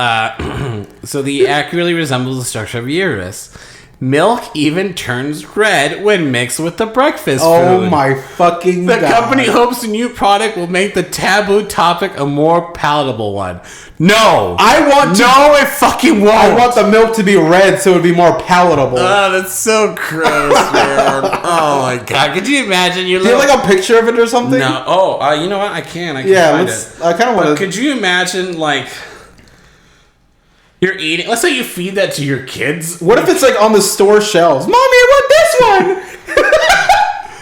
so the accurately resembles the structure of a uterus. Milk even turns red when mixed with the breakfast food. Oh my fucking god. The company hopes the new product will make the taboo topic a more palatable one. No! No, it fucking won't! I want the milk to be red so it would be more palatable. Oh, that's so gross, man. Oh my god. Could you imagine Do you have like a picture of it or something? No. Oh, you know what? I can find it. I kind of want to... Could you imagine, like... You're eating. Let's say you feed that to your kids. What if it's like on the store shelves? Mommy, I want this one.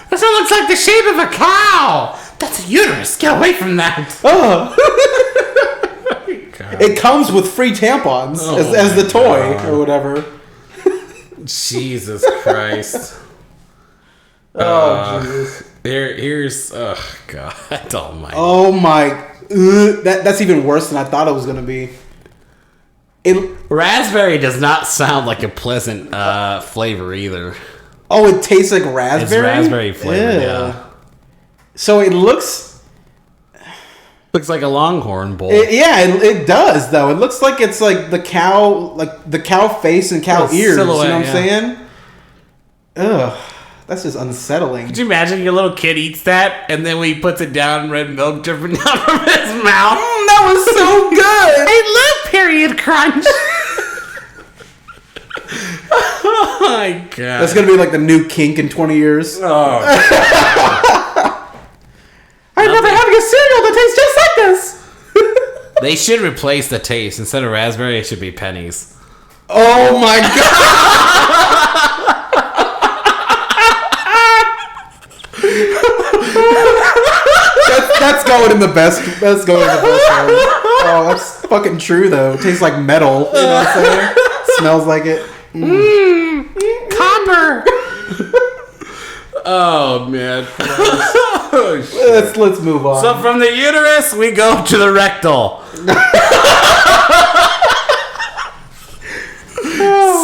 This one looks like the shape of a cow. That's a uterus. Get away from that. Oh. It comes with free tampons as the toy or whatever. Jesus Christ. Jesus. Here's God Almighty. Oh my. That's even worse than I thought it was gonna be. Raspberry does not sound like a pleasant flavor either. Oh, it tastes like raspberry? It's raspberry flavored, yeah. So it looks like a Longhorn bowl. It does though. It looks like it's like the cow face and cow ears. Silhouette, you know what I'm saying? Ugh. That's just unsettling. Could you imagine your little kid eats that, and then when he puts it down, red milk dripping down from his mouth? That was so good! I love period crunch! Oh my god. That's gonna be like the new kink in 20 years. Oh. I remember having a cereal that tastes just like this! They should replace the taste. Instead of raspberry, it should be pennies. Oh my god! That's going in the best. That's going in the best one. Oh, that's fucking true though. It tastes like metal. You know what I'm saying? Smells like it. Copper. Oh man. Oh, let's move on. So from the uterus, we go to the rectal.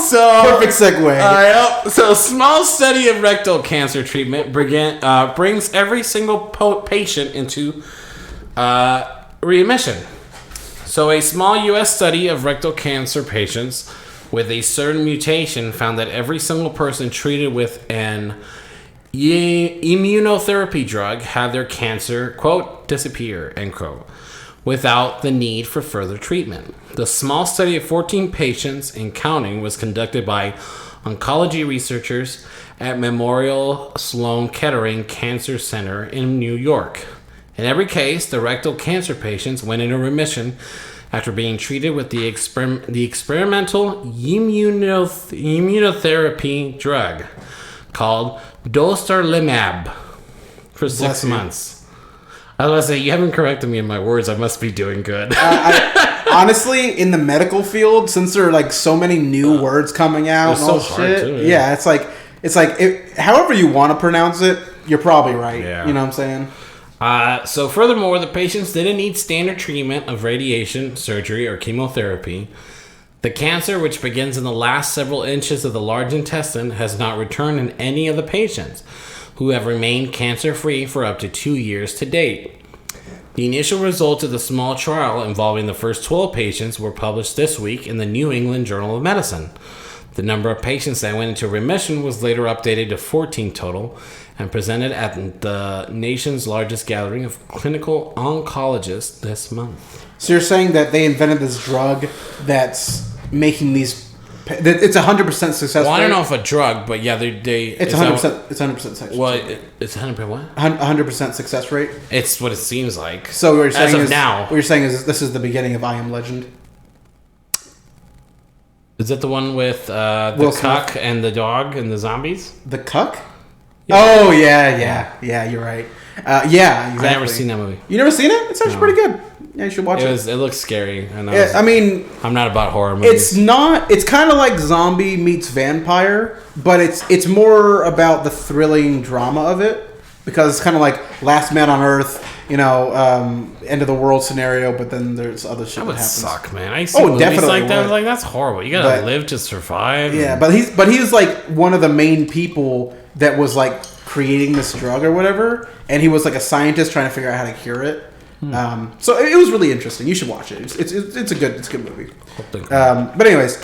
Perfect segue. So, a small study of rectal cancer treatment brings every single patient into remission. So, a small U.S. study of rectal cancer patients with a certain mutation found that every single person treated with an immunotherapy drug had their cancer, quote, disappear, end quote, without the need for further treatment. The small study of 14 patients and counting was conducted by oncology researchers at Memorial Sloan Kettering Cancer Center in New York. In every case, the rectal cancer patients went into remission after being treated with the experimental immunotherapy drug called dostarlimab for 6 months. I was going to say, you haven't corrected me in my words. I must be doing good. Honestly, in the medical field, since there are like so many new words coming out and all so hard shit, too, yeah, it's like however you want to pronounce it, you're probably right. Yeah. You know what I'm saying? So furthermore, the patients didn't need standard treatment of radiation, surgery, or chemotherapy. The cancer, which begins in the last several inches of the large intestine, has not returned in any of the patients, who have remained cancer-free for up to 2 years to date. The initial results of the small trial involving the first 12 patients were published this week in the New England Journal of Medicine. The number of patients that went into remission was later updated to 14 total and presented at the nation's largest gathering of clinical oncologists this month. So you're saying that they invented this drug that's making these... It's 100% success rate? Well, I don't know if a drug, but yeah, they it's 100%. It's 100% success rate. Well, it's 100% what? 100% success rate. It's what it seems like. So what you're saying now, what you're saying is this is the beginning of I Am Legend. Is that the one with the cuck and the dog and the zombies? The cuck? Yeah. Oh yeah. You're right. Yeah, exactly. I've never seen that movie. You never seen it? It's actually pretty good. Yeah, you should watch it. It looks scary. I mean, I'm not about horror movies. It's not. It's kind of like zombie meets vampire, but it's more about the thrilling drama of it because it's kind of like Last Man on Earth, end of the world scenario. But then there's other shit that happens. Suck, man. I see movies definitely like that. Like that's horrible. You gotta live to survive. Yeah, but he's like one of the main people that was like creating this drug or whatever, and he was like a scientist trying to figure out how to cure it. So it was really interesting. You should watch it. It's a good movie. But anyways,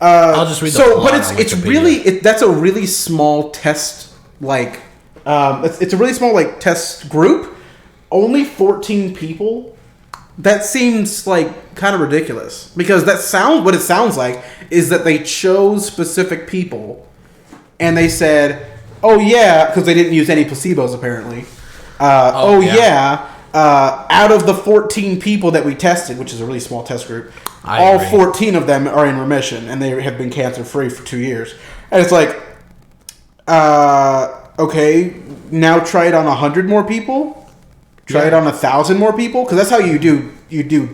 I'll just read the plot but it's really that's a really small test. Like it's a really small like test group. Only 14 people. That seems like kind of ridiculous because what it sounds like is that they chose specific people, and they said, "Oh yeah," because they didn't use any placebos apparently. Out of the 14 people that we tested, which is a really small test group, all 14 of them are in remission, and they have been cancer-free for 2 years. And it's like, okay, now try it on 100 more people? Try it on 1,000 more people? Because that's how you do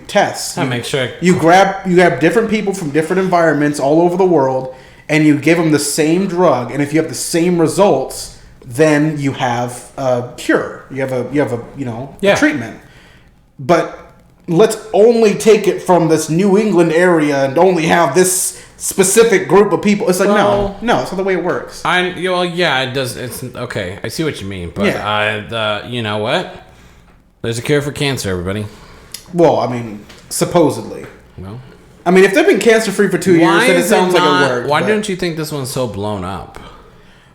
tests. Make sure. You grab different people from different environments all over the world, and you give them the same drug, and if you have the same results... then you have a cure. You have a treatment. But let's only take it from this New England area and only have this specific group of people. It's like no, it's not the way it works. It does. It's okay. I see what you mean, but you know what? There's a cure for cancer, everybody. Well, I mean, supposedly. Well, I mean, if they've been cancer free for 2 years, then it sounds like it worked. Why don't you think this one's so blown up?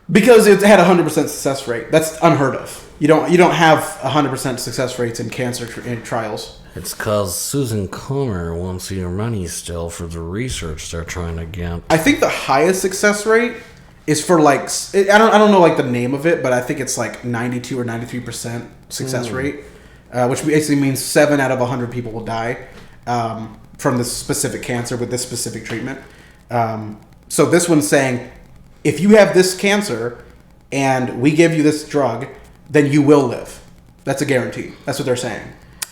Because it had 100% success rate. That's unheard of. You don't have 100% success rates in cancer trials. It's because Susan Comer wants your money still for the research they're trying to get. I think the highest success rate is for like I don't know like the name of it, but I think it's like 92 or 93% success rate, which basically means 7 out of 100 people will die from this specific cancer with this specific treatment. So this one's saying, if you have this cancer and we give you this drug, then you will live. That's a guarantee. That's what they're saying.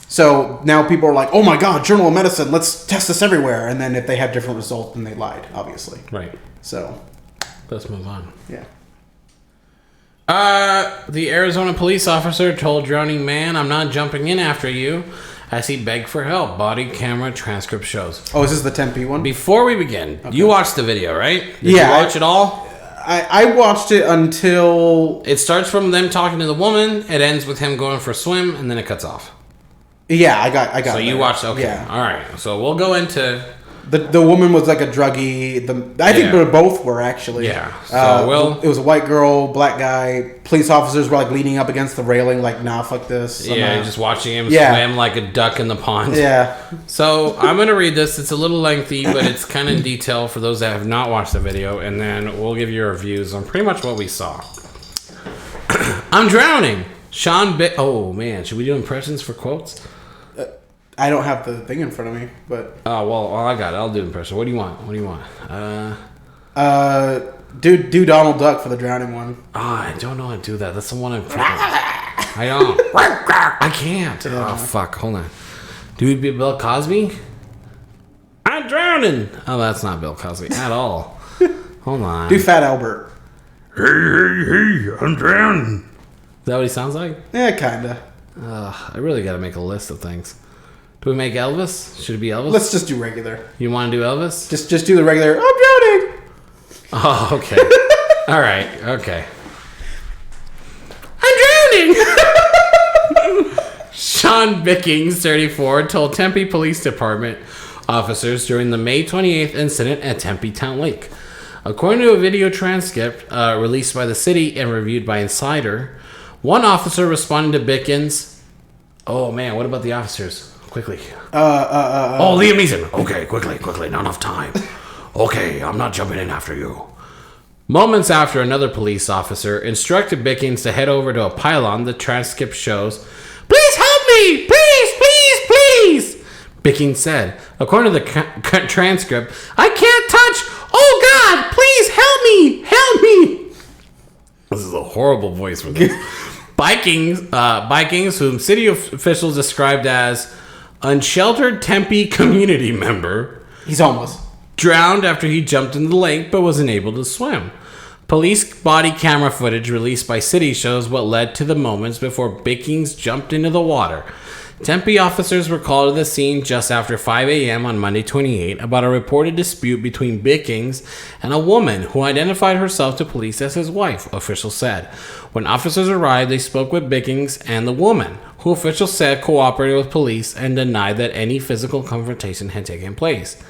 So now people are like, oh my God, Journal of Medicine, let's test this everywhere. And then if they have different results, then they lied, obviously. Right. So let's move on. Yeah. The Arizona police officer told drowning man, I'm not jumping in after you, as he begged for help. Body camera transcript shows. Oh, is this the Tempe one? Before we begin, you watched the video, right? Did you watch it all? I watched it until... It starts from them talking to the woman, it ends with him going for a swim, and then it cuts off. Yeah, I got So you watched, okay. Yeah. All right, so we'll go into... The woman was like a druggie. I think they both were actually. Yeah. So it was a white girl, black guy. Police officers were like leaning up against the railing, like, nah, fuck this. Yeah, just watching him swim like a duck in the pond. Yeah. So I'm gonna read this. It's a little lengthy, but it's kind of in detail for those that have not watched the video, and then we'll give you our views on pretty much what we saw. I'm drowning. Oh man, should we do impressions for quotes? I don't have the thing in front of me, but... Oh, well, I got it. I'll do an impression. What do you want? Do Donald Duck for the drowning one. Oh, I don't know how to do that. That's the one I'm... I don't. I can't. Yeah. Oh, fuck. Hold on. Dude, be Bill Cosby? I'm drowning. Oh, that's not Bill Cosby at all. Hold on. Do Fat Albert. Hey, I'm drowning. Is that what he sounds like? Yeah, kinda. I really got to make a list of things. Do we make Elvis? Should it be Elvis? Let's just do regular. You want to do Elvis? Just do the regular. I'm drowning. Oh, okay. All right. Okay. I'm drowning. Sean Bickings, 34, told Tempe Police Department officers during the May 28th incident at Tempe Town Lake. According to a video transcript released by the city and reviewed by Insider, one officer responded to Bickings. Oh man, what about the officers? Quickly. Oh, Liam Neeson. Okay, quickly. Not enough time. Okay, I'm not jumping in after you. Moments after, another police officer instructed Bickings to head over to a pylon. The transcript shows, "Please help me! Please! Bickings said. According to the transcript, "I can't touch! Oh God! Please help me! This is a horrible voice for this. Bikings, whom city officials described as unsheltered Tempe community member. He's homeless. Drowned after he jumped into the lake but was unable to swim. Police body camera footage released by city shows what led to the moments before Bickings jumped into the water. Tempe officers were called to the scene just after 5 a.m. on Monday 28 about a reported dispute between Bickings and a woman who identified herself to police as his wife, officials said. When officers arrived, they spoke with Bickings and the woman, who officials said cooperated with police and denied that any physical confrontation had taken place.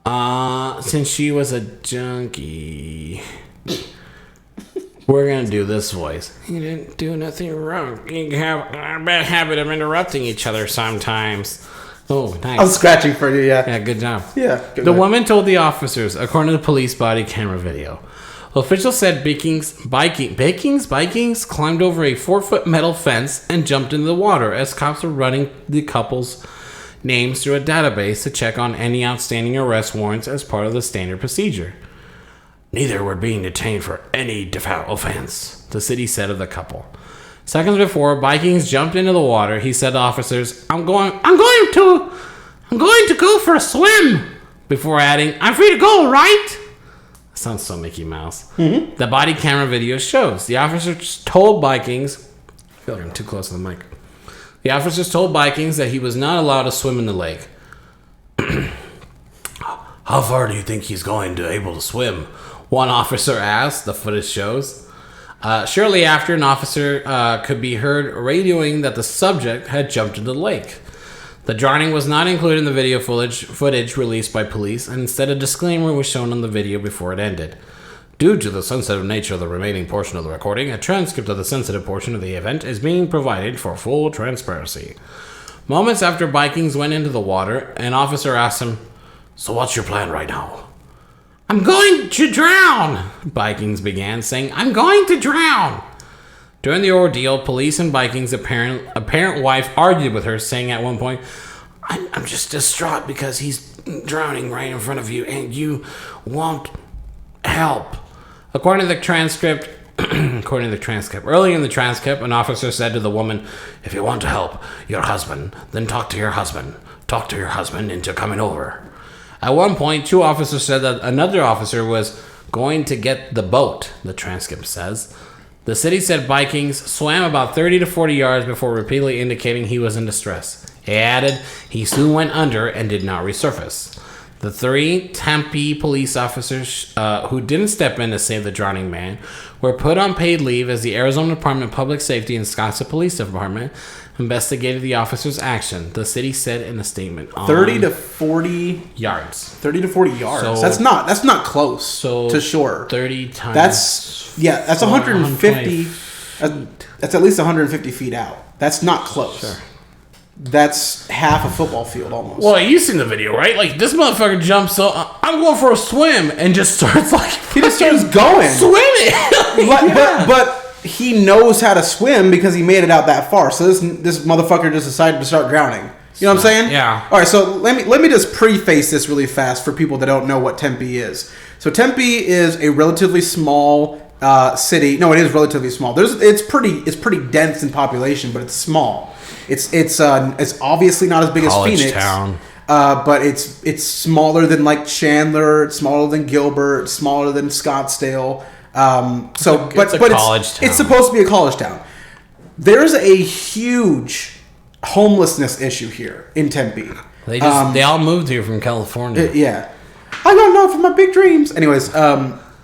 Since she was a junkie... We're going to do this voice. You didn't do nothing wrong. You have a bad habit of interrupting each other sometimes. Oh, nice. I was scratching for you, yeah. Yeah, good job. Yeah. The woman told the officers, according to the police body camera video. Officials said Bickings climbed over a 4-foot metal fence and jumped into the water as cops were running the couple's names through a database to check on any outstanding arrest warrants as part of the standard procedure. Neither were being detained for any default offense, the city said of the couple. Seconds before Bickings jumped into the water, he said to officers, I'm going to go for a swim, before adding, I'm free to go, right? That sounds so Mickey Mouse. Mm-hmm. The body camera video shows the officers told Bickings, I feel like I'm too close to the mic. The officers told Bickings that he was not allowed to swim in the lake. How far do you think he's going to able to swim? One officer asked, the footage shows. Shortly after, an officer could be heard radioing that the subject had jumped into the lake. The drowning was not included in the video footage released by police, and instead a disclaimer was shown on the video before it ended. Due to the sensitive nature of the remaining portion of the recording, a transcript of the sensitive portion of the event is being provided for full transparency. Moments after Bickings went into the water, an officer asked him, So what's your plan right now? I'm going to drown, Bickings began, saying, I'm going to drown. During the ordeal, police and Bickings' apparent wife argued with her, saying at one point, I'm just distraught because he's drowning right in front of you and you won't help. According to the transcript, early in the transcript, an officer said to the woman, if you want to help your husband, then talk to your husband. Talk to your husband into coming over. At one point, 2 officers said that another officer was going to get the boat, the transcript says. The city said Bickings swam about 30 to 40 yards before repeatedly indicating he was in distress. He added he soon went under and did not resurface. The 3 Tempe police officers who didn't step in to save the drowning man were put on paid leave as the Arizona Department of Public Safety and Scottsdale Police Department investigated the officers' action, the city said in a statement. 30 to 40 yards. 30 to 40 yards. So, that's not close to shore. 30 times. That's 150. That's at least 150 feet out. That's not close. Sure. That's half a football field almost. Well, you've seen the video, right? Like, this motherfucker jumps up, I'm going for a swim, and just starts, like... He just starts going. Swimming! But he knows how to swim because he made it out that far. So this motherfucker just decided to start drowning. You know what I'm saying? Yeah. All right, so let me just preface this really fast for people that don't know what Tempe is. So Tempe is a relatively small city. No, it is relatively small. It's pretty dense in population, but it's small. It's obviously not as big College as Phoenix. Town. But it's smaller than like Chandler. It's smaller than Gilbert. It's smaller than Scottsdale. It's supposed to be a college town. There's a huge homelessness issue here in Tempe. They all moved here from California. Yeah, I don't know for my big dreams. Anyways,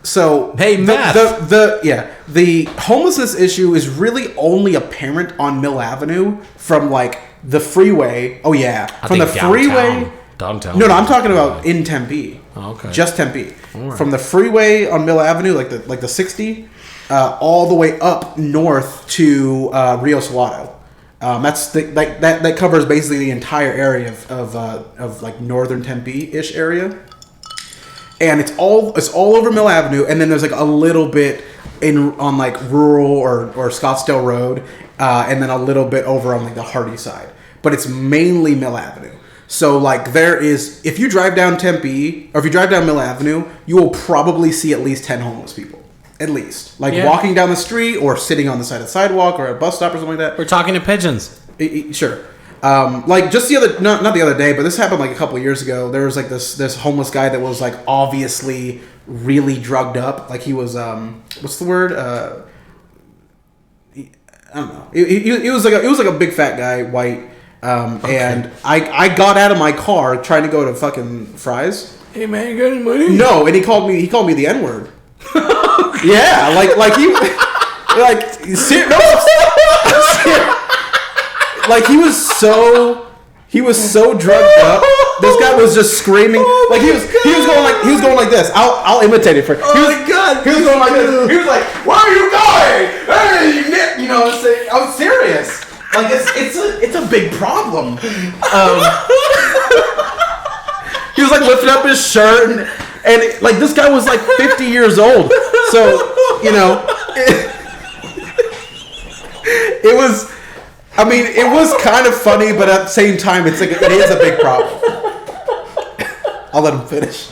so hey, math. The homelessness issue is really only apparent on Mill Avenue from like the freeway. Oh yeah, from the freeway. Downtown. No, I'm talking about in Tempe. Oh, okay. Just Tempe. Right. From the freeway on Mill Avenue, like the 60, all the way up north to Rio Salado. That covers basically the entire area of like northern Tempe-ish area. And it's all over Mill Avenue, and then there's like a little bit on like rural or Scottsdale Road, and then a little bit over on like the Hardy side. But it's mainly Mill Avenue. So like if you drive down Tempe or if you drive down Mill Avenue, you will probably see at least 10 homeless people. At least. Like walking down the street or sitting on the side of the sidewalk or at a bus stop or something like that. We're talking to pigeons. Sure. Like just not the other day, but this happened like a couple of years ago. There was like this homeless guy that was like obviously really drugged up. Like he was what's the word? I don't know. It was like a big fat guy, white. Okay. And I got out of my car trying to go to fucking Fry's. Hey man, you got any money? No, and he called me the N-word. Yeah, like he like he was so drugged up. This guy was just screaming like he was going like this. I'll imitate it for. My God! He was going like this. He was like, "Where are you going? Hey, you nip!" You know, I'm serious. Like it's a big problem. He was like lifting up his shirt and like this guy was like 50 years old. So, you know, it was kind of funny, but at the same time it is a big problem. I'll let him finish.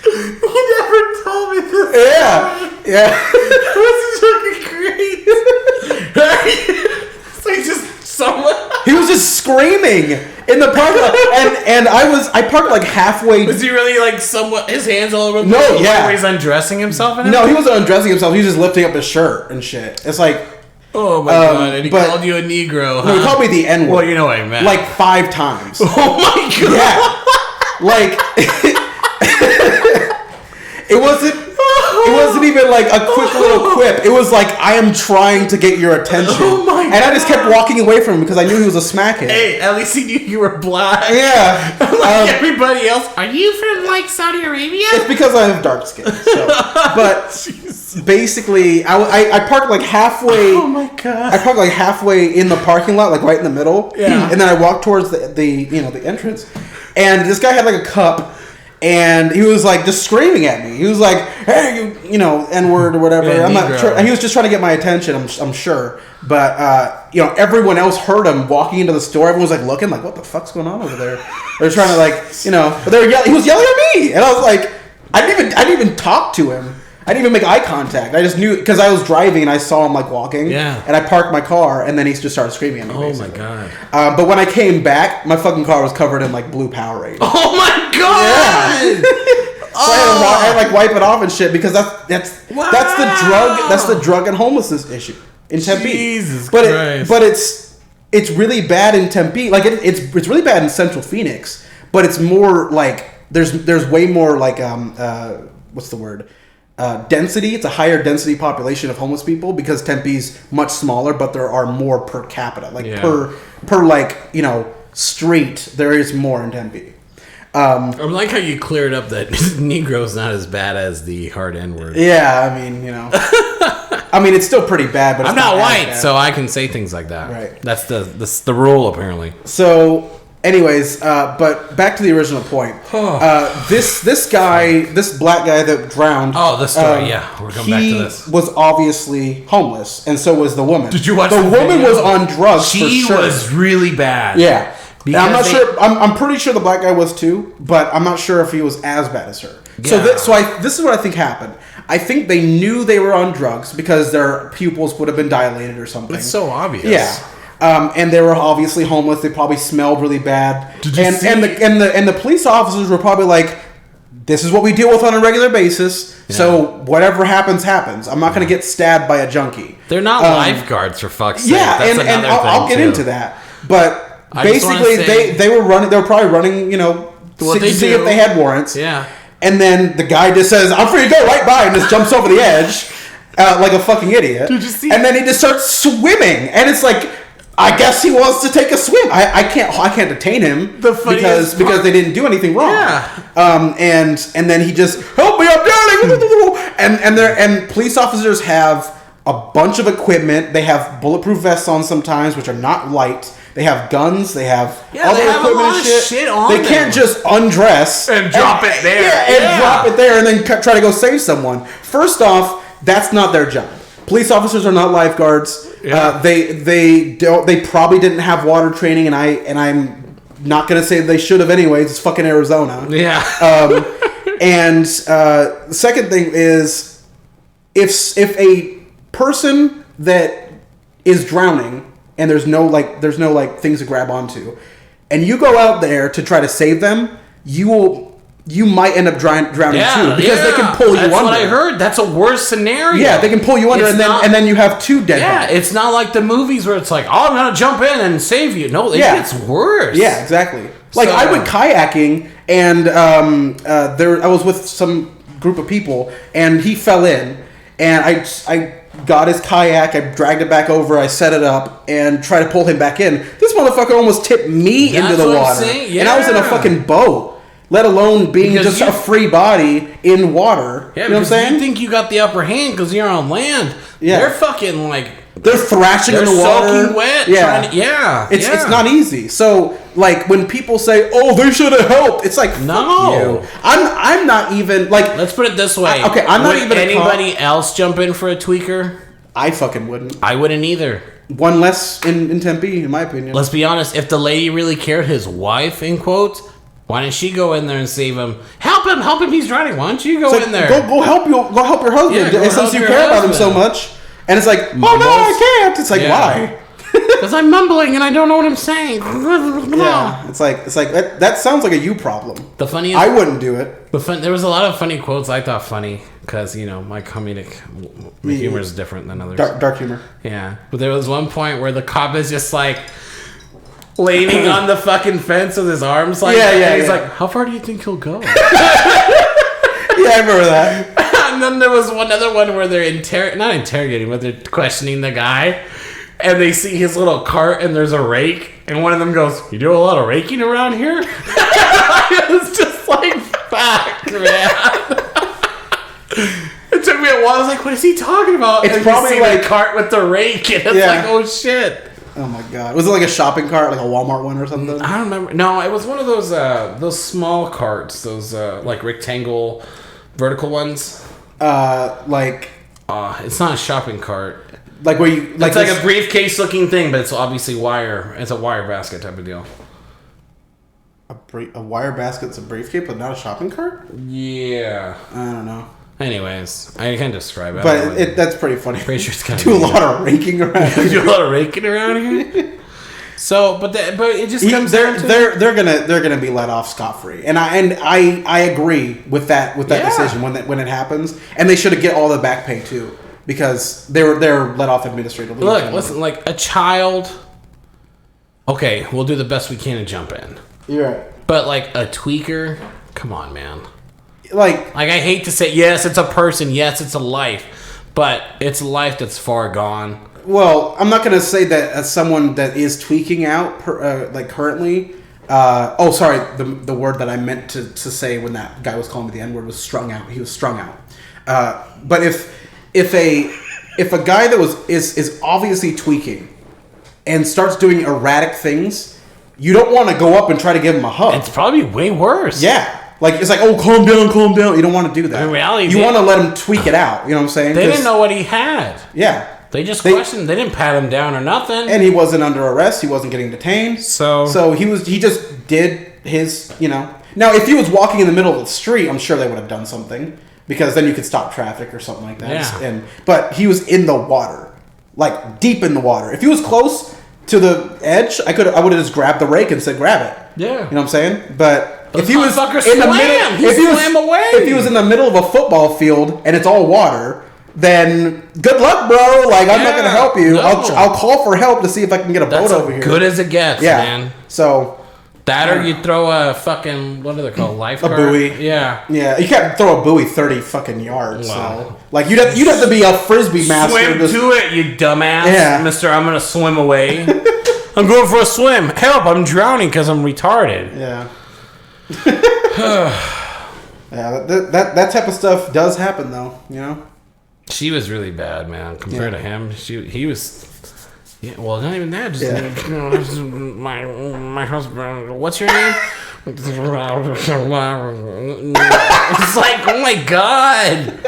You never told me this. Yeah. This is fucking great. It's like just someone. He was just screaming in the parking lot, and I parked like halfway. Was he really like somewhat his hands all over? No, yeah. He's undressing himself. And no, he wasn't undressing himself. He was just lifting up his shirt and shit. It's like, oh my God! And he called you a Negro. Huh? No, he called me the N-word. Well, you know what I meant. Like 5 times. Oh my God! Yeah, like it wasn't even like a quick little quip. It was like, I am trying to get your attention. Oh my God. And I just kept walking away from him because I knew he was a smackhead. Hey, at least he knew you were black. Yeah. Like everybody else. Are you from like Saudi Arabia? It's because I have dark skin. So. But basically, I parked like halfway. Oh my God. I parked like halfway in the parking lot, like right in the middle. Yeah. And then I walked towards the entrance. And this guy had like a cup. And he was like just screaming at me. He was like, "Hey, you know, N-word or whatever." Yeah, I'm not sure. And he was just trying to get my attention. I'm sure. But you know, everyone else heard him walking into the store. Everyone was like looking, like, "What the fuck's going on over there?" They're trying to like, you know, but he was yelling at me, and I was like, I didn't even talk to him. I didn't even make eye contact. I just knew because I was driving and I saw him like walking. Yeah. And I parked my car, and then he just started screaming at me. Oh basically. my God. But when I came back, my fucking car was covered in like blue Powerade. Oh my God. Yeah. So I had to like wipe it off and shit because that's the drug and homelessness issue in Tempe. Jesus Christ. But it's really bad in Tempe. Like it's really bad in Central Phoenix. But it's more like there's way more like what's the word? Density. It's a higher density population of homeless people because Tempe's much smaller, but there are more per capita. Like per like, you know, street, there is more in Tempe. I like how you cleared up that Negro's not as bad as the hard N-word. Yeah, I mean, you know. I mean, it's still pretty bad, but it's I'm not white, so I can say things like that. Right. That's the rule, apparently. So, Anyways, but back to the original point. This guy, this black guy that drowned. Oh, this story. We're coming back to this. He was obviously homeless, and so was the woman. Did you watch the woman? Video? Was on drugs. She for sure. was really bad. Yeah. I'm not sure. I'm pretty sure the black guy was too, but I'm not sure if he was as bad as her. Yeah. This is what I think happened. I think they knew they were on drugs because their pupils would have been dilated or something. It's so obvious. Yeah. And they were obviously homeless. They probably smelled really bad. Did you see? And the police officers were probably like, "This is what we deal with on a regular basis. Yeah. So whatever happens, happens. I'm not going to get stabbed by a junkie." They're not lifeguards, for fuck's sake. Yeah, That's and I'll get into that. But basically, they were probably running, to see if they had warrants. Yeah. And then the guy just says, "I'm free to go," right by, and just jumps over the edge like a fucking idiot. Did you see? And then he just starts swimming, and it's like, I guess he wants to take a swim. I can't detain him because they didn't do anything wrong. Yeah. And then he just, "Help me, I'm drowning." and police officers have a bunch of equipment. They have bulletproof vests on sometimes, which are not light. They have guns. They have other equipment and shit. They can't just undress and drop it there. Drop it there and then try to go save someone. First off, that's not their job. Police officers are not lifeguards. Yeah. They probably didn't have water training, and I'm not gonna say they should have anyways. It's fucking Arizona. Yeah. And the second thing is, if a person that is drowning and there's no things to grab onto, and you go out there to try to save them, you might end up drowning too, because they can pull you under. That's what I heard. That's a worse scenario. Yeah, they can pull you under, and then you have two dead bodies. It's not like the movies where it's like, "Oh, I'm gonna jump in and save you." No, it gets worse. Yeah, exactly. Like, I went kayaking, and I was with some group of people, and he fell in, and I got his kayak, I dragged it back over, I set it up, and tried to pull him back in. This motherfucker almost tipped me into the water, and I was in a fucking boat. Let alone being just a free body in water. Yeah, you know what I'm saying? You think you got the upper hand because you're on land. Yeah. They're fucking like... They're thrashing in the water. They're soaking wet. Yeah. It's not easy. So, like, when people say, "Oh, they should have helped," it's like, no. Fuck you. I'm not even, like... Let's put it this way. I'm not even anybody else jump in for a tweaker? I fucking wouldn't. I wouldn't either. One less in Tempe, in my opinion. Let's be honest. If the lady really cared, his wife, in quotes... Why didn't she go in there and save him? Help him! He's drowning. Why don't you go in there? Go help your husband. Since you care about him so much, and it's like, "Oh no, I can't." It's like, why? Because I'm mumbling and I don't know what I'm saying. Yeah, it's like that sounds like a you problem. The funniest, I wouldn't do it. There was a lot of funny quotes I thought funny because my comedic humor is different than others. Dark humor. Yeah, but there was one point where the cop is just like leaning on the fucking fence with his arms like he's like, "How far do you think he'll go?" Yeah, I remember that. And then there was another one where they're not interrogating, but they're questioning the guy, and they see his little cart and there's a rake, and one of them goes, "You do a lot of raking around here?" It was just like, fuck, man. It took me a while. I was like, what is he talking about? It's probably like the cart with the rake, and it's like, oh shit. Oh my god! Was it like a shopping cart, like a Walmart one or something? I don't remember. No, it was one of those small carts, those like rectangle, vertical ones. It's not a shopping cart. Like where you it's like a briefcase looking thing, but it's obviously wire. It's a wire basket type of deal. A wire basket's a briefcase, but not a shopping cart. Yeah, I don't know. Anyways, I can't describe it. But that's pretty funny. Pretty sure it's kind of do a lot of raking around. Do a lot of raking around here. So, but it just comes down to they're gonna be let off scot-free, and I agree with that decision when it happens, and they should get all the back pay too, because they're let off administratively. Look, listen, like a child. Okay, we'll do the best we can to jump in. You're right, but like a tweaker, come on, man. Like I hate to say, yes, it's a person, yes, it's a life, but it's a life that's far gone. Well, I'm not going to say that as someone that is tweaking out, currently. The word that I meant to say when that guy was calling me the N-word was strung out. He was strung out. But if a guy that is obviously tweaking and starts doing erratic things, you don't want to go up and try to give him a hug. It's probably way worse. Yeah. Like, it's like, oh, calm down. You don't want to do that. In reality, you want to let him tweak it out. You know what I'm saying? They didn't know what he had. Yeah. They just questioned. They didn't pat him down or nothing. And he wasn't under arrest. He wasn't getting detained. So he just did his, Now, if he was walking in the middle of the street, I'm sure they would have done something. Because then you could stop traffic or something like that. Yeah. But he was in the water. Like, deep in the water. If he was close to the edge, I would have just grabbed the rake and said, grab it. Yeah. You know what I'm saying? But if he was in the middle, swam away. If he was in the middle of a football field and it's all water, then good luck, bro. Like, I'm not going to help you. No. I'll call for help to see if I can get a boat over here. Good as it gets, man. So that or you throw a fucking, what are they called? Lifeguard? A buoy. Yeah. Yeah. You can't throw a buoy 30 fucking yards. Wow. So, like, you'd have to be a frisbee master. Swim to it, you dumbass. Yeah. Mister, I'm going to swim away. I'm going for a swim. Help, I'm drowning because I'm retarded. Yeah. Yeah, that type of stuff does happen, though, She was really bad, man. Compared to him, he was... Yeah, well, not even that. Just, my husband... What's your name? It's like, oh my God.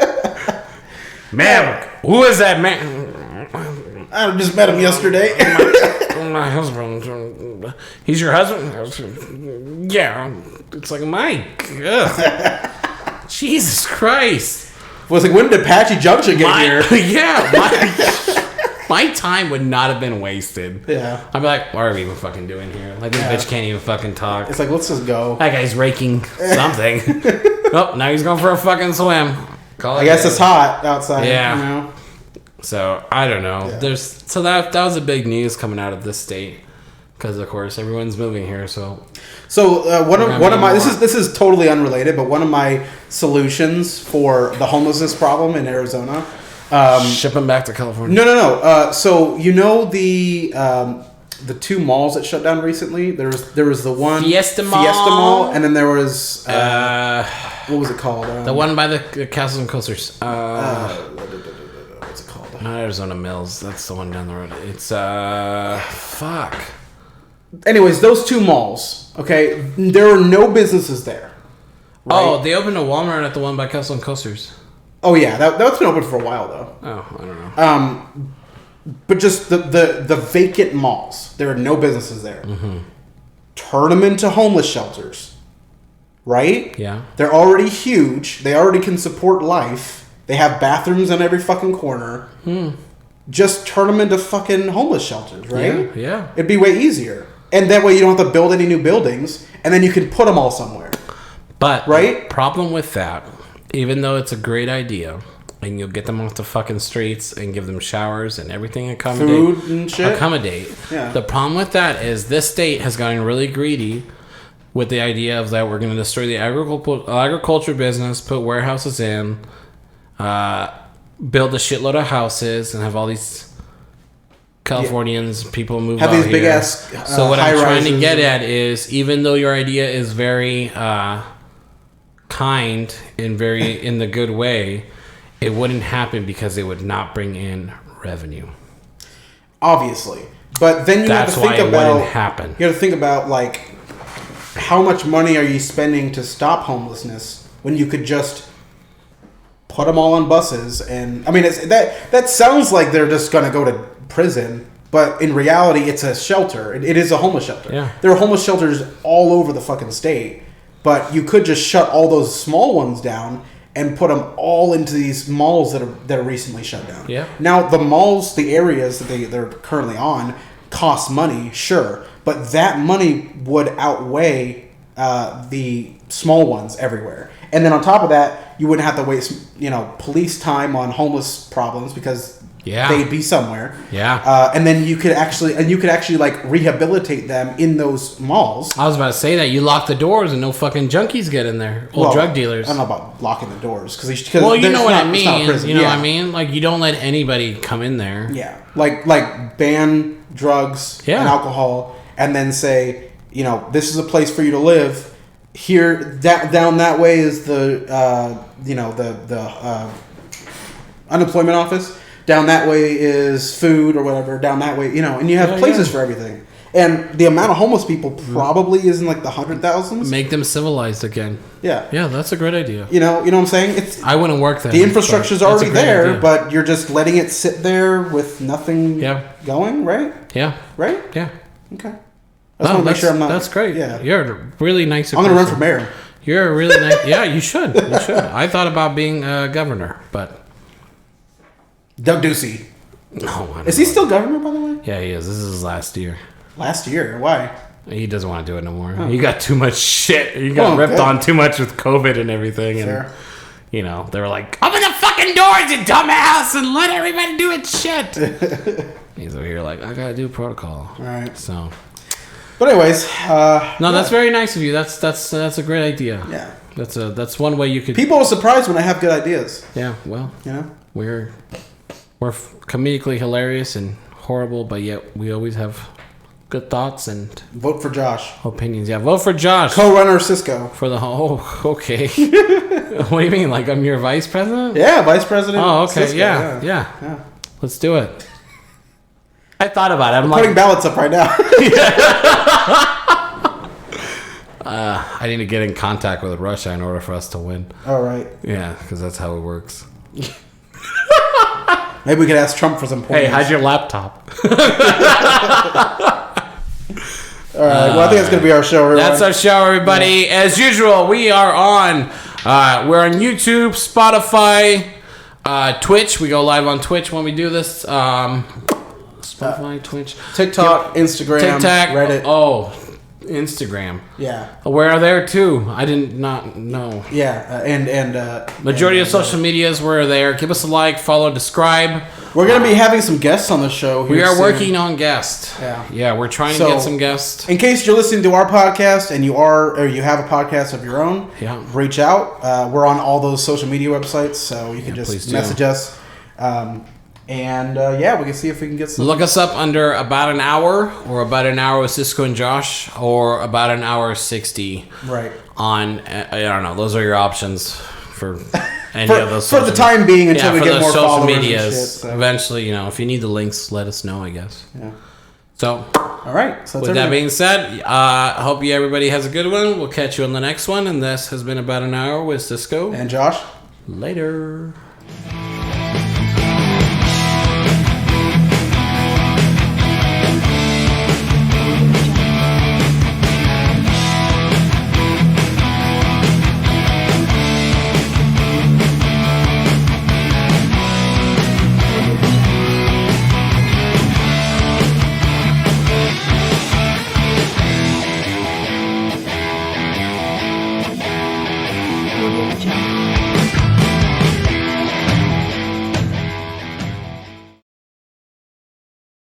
Man, who is that man? I just met him yesterday. My husband. He's your husband? Yeah. It's like, my God. Jesus Christ. Well, it's like, when did Apache Junction get here? Yeah. My time would not have been wasted. Yeah. I'd be like, what are we even fucking doing here? Like, this bitch can't even fucking talk. It's like, let's just go. That guy's raking something. Oh, now he's going for a fucking swim. I guess it's hot outside. Yeah. So, I don't know. Yeah. So that was a big news coming out of this state. Because, of course, everyone's moving here, so one of my this is totally unrelated, but one of my solutions for the homelessness problem in Arizona, ship them back to California. No. So the two malls that shut down recently. There was the one Fiesta Mall, and then there was what was it called? The one by the Castles and Coasters. What's it called? Not Arizona Mills. That's the one down the road. It's fuck. Anyways, those two malls, okay, there are no businesses there. Right? Oh, they opened a Walmart at the one by Castle and Coasters. Oh, yeah, that's been open for a while, though. Oh, I don't know. But just the vacant malls, there are no businesses there. Mm-hmm. Turn them into homeless shelters, right? Yeah. They're already huge. They already can support life. They have bathrooms on every fucking corner. Just turn them into fucking homeless shelters, right? Yeah. It'd be way easier. And that way you don't have to build any new buildings, and then you can put them all somewhere. But right? Problem with that, even though it's a great idea, and you'll get them off the fucking streets and give them showers and everything food and shit. Yeah. The problem with that is this state has gotten really greedy with the idea of that we're going to destroy the agriculture business, put warehouses in, build a shitload of houses, and have all these Californians, people move out here. Have these big ass so what I'm trying to get at is, even though your idea is very kind and very in the good way, it wouldn't happen because it would not bring in revenue. Obviously, but then you have to think about. Happen. You have to think about, like, how much money are you spending to stop homelessness when you could just put them all on buses? And I mean, that sounds like they're just gonna go to prison, but in reality, it's a shelter. It is a homeless shelter. Yeah. There are homeless shelters all over the fucking state, but you could just shut all those small ones down and put them all into these malls that are recently shut down. Yeah. Now, the malls, the areas that they're currently on, cost money, sure, but that money would outweigh the small ones everywhere. And then on top of that, you wouldn't have to waste, police time on homeless problems because they'd be somewhere. Yeah. And then you could actually like rehabilitate them in those malls. I was about to say that you lock the doors and no fucking junkies get in there. Drug dealers. I don't know about locking the doors because you know what I mean. You know what I mean? Like, you don't let anybody come in there. Yeah. Like ban drugs and alcohol, and then say, this is a place for you to live. Here, down that way is the unemployment office. Down that way is food or whatever. Down that way, and you have places for everything. And the amount of homeless people probably is in like the 100,000s. Make them civilized again. Yeah. Yeah, that's a great idea. You know what I'm saying? I wouldn't work there. The infrastructure's already there, idea. but you're just letting it sit there with nothing going, right? Yeah. Right? Yeah. Okay. I just want to make sure I'm not... That's great. Yeah. You're a really nice I'm going to run for mayor. You're a really nice... Yeah, you should. You should. I thought about being governor, but... Doug Ducey. No. Is he still governor, by the way? Yeah, he is. This is his last year. Last year? Why? He doesn't want to do it no more. Oh. He got too much shit. He got ripped on too much with COVID and everything. Fair. And, you know, they were like, open the fucking doors, you dumbass, and let everybody do its shit. He's over here like, I got to do protocol. All right. So... But anyways, no, that's very nice of you. That's a great idea. Yeah. That's one way you could... People are surprised when I have good ideas. Yeah, well, you know, we're comedically hilarious and horrible, but yet we always have good thoughts and vote for Josh. Opinions. Yeah, vote for Josh. Co-runner Cisco. For the okay. What do you mean? Like I'm your vice president? Yeah, vice president. Oh, okay. Cisco, Yeah. Let's do it. I thought about it. I'm putting ballots up right now. I need to get in contact with Russia in order for us to win. All right. Yeah, because that's how it works. Maybe we could ask Trump for some points. Hey, how's your laptop? All right. Well, I think that's going to be our show, everyone. That's our show, everybody. Yeah. As usual, we are on. We're on YouTube, Spotify, Twitch. We go live on Twitch when we do this. Spotify, Twitch, TikTok, Instagram, Reddit. Oh, Instagram. Yeah. We're there too. I did not know. Yeah, and majority of social medias we're there. Give us a like, follow, subscribe. We're gonna be having some guests on the show. We are working on guests. Yeah, we're trying to get some guests. In case you're listening to our podcast and you have a podcast of your own, reach out. We're on all those social media websites, so you can just message us. And we can see if we can get some. Look us up under About an Hour or About an Hour with Cisco and Josh or About an Hour 60. Right. On, I don't know, those are your options for any of those. For the time being until we get more followers medias. And shit, so. Eventually, if you need the links, let us know, I guess. Yeah. So, all right. So with that being said, I hope everybody has a good one. We'll catch you on the next one. And this has been About an Hour with Cisco. And Josh. Later.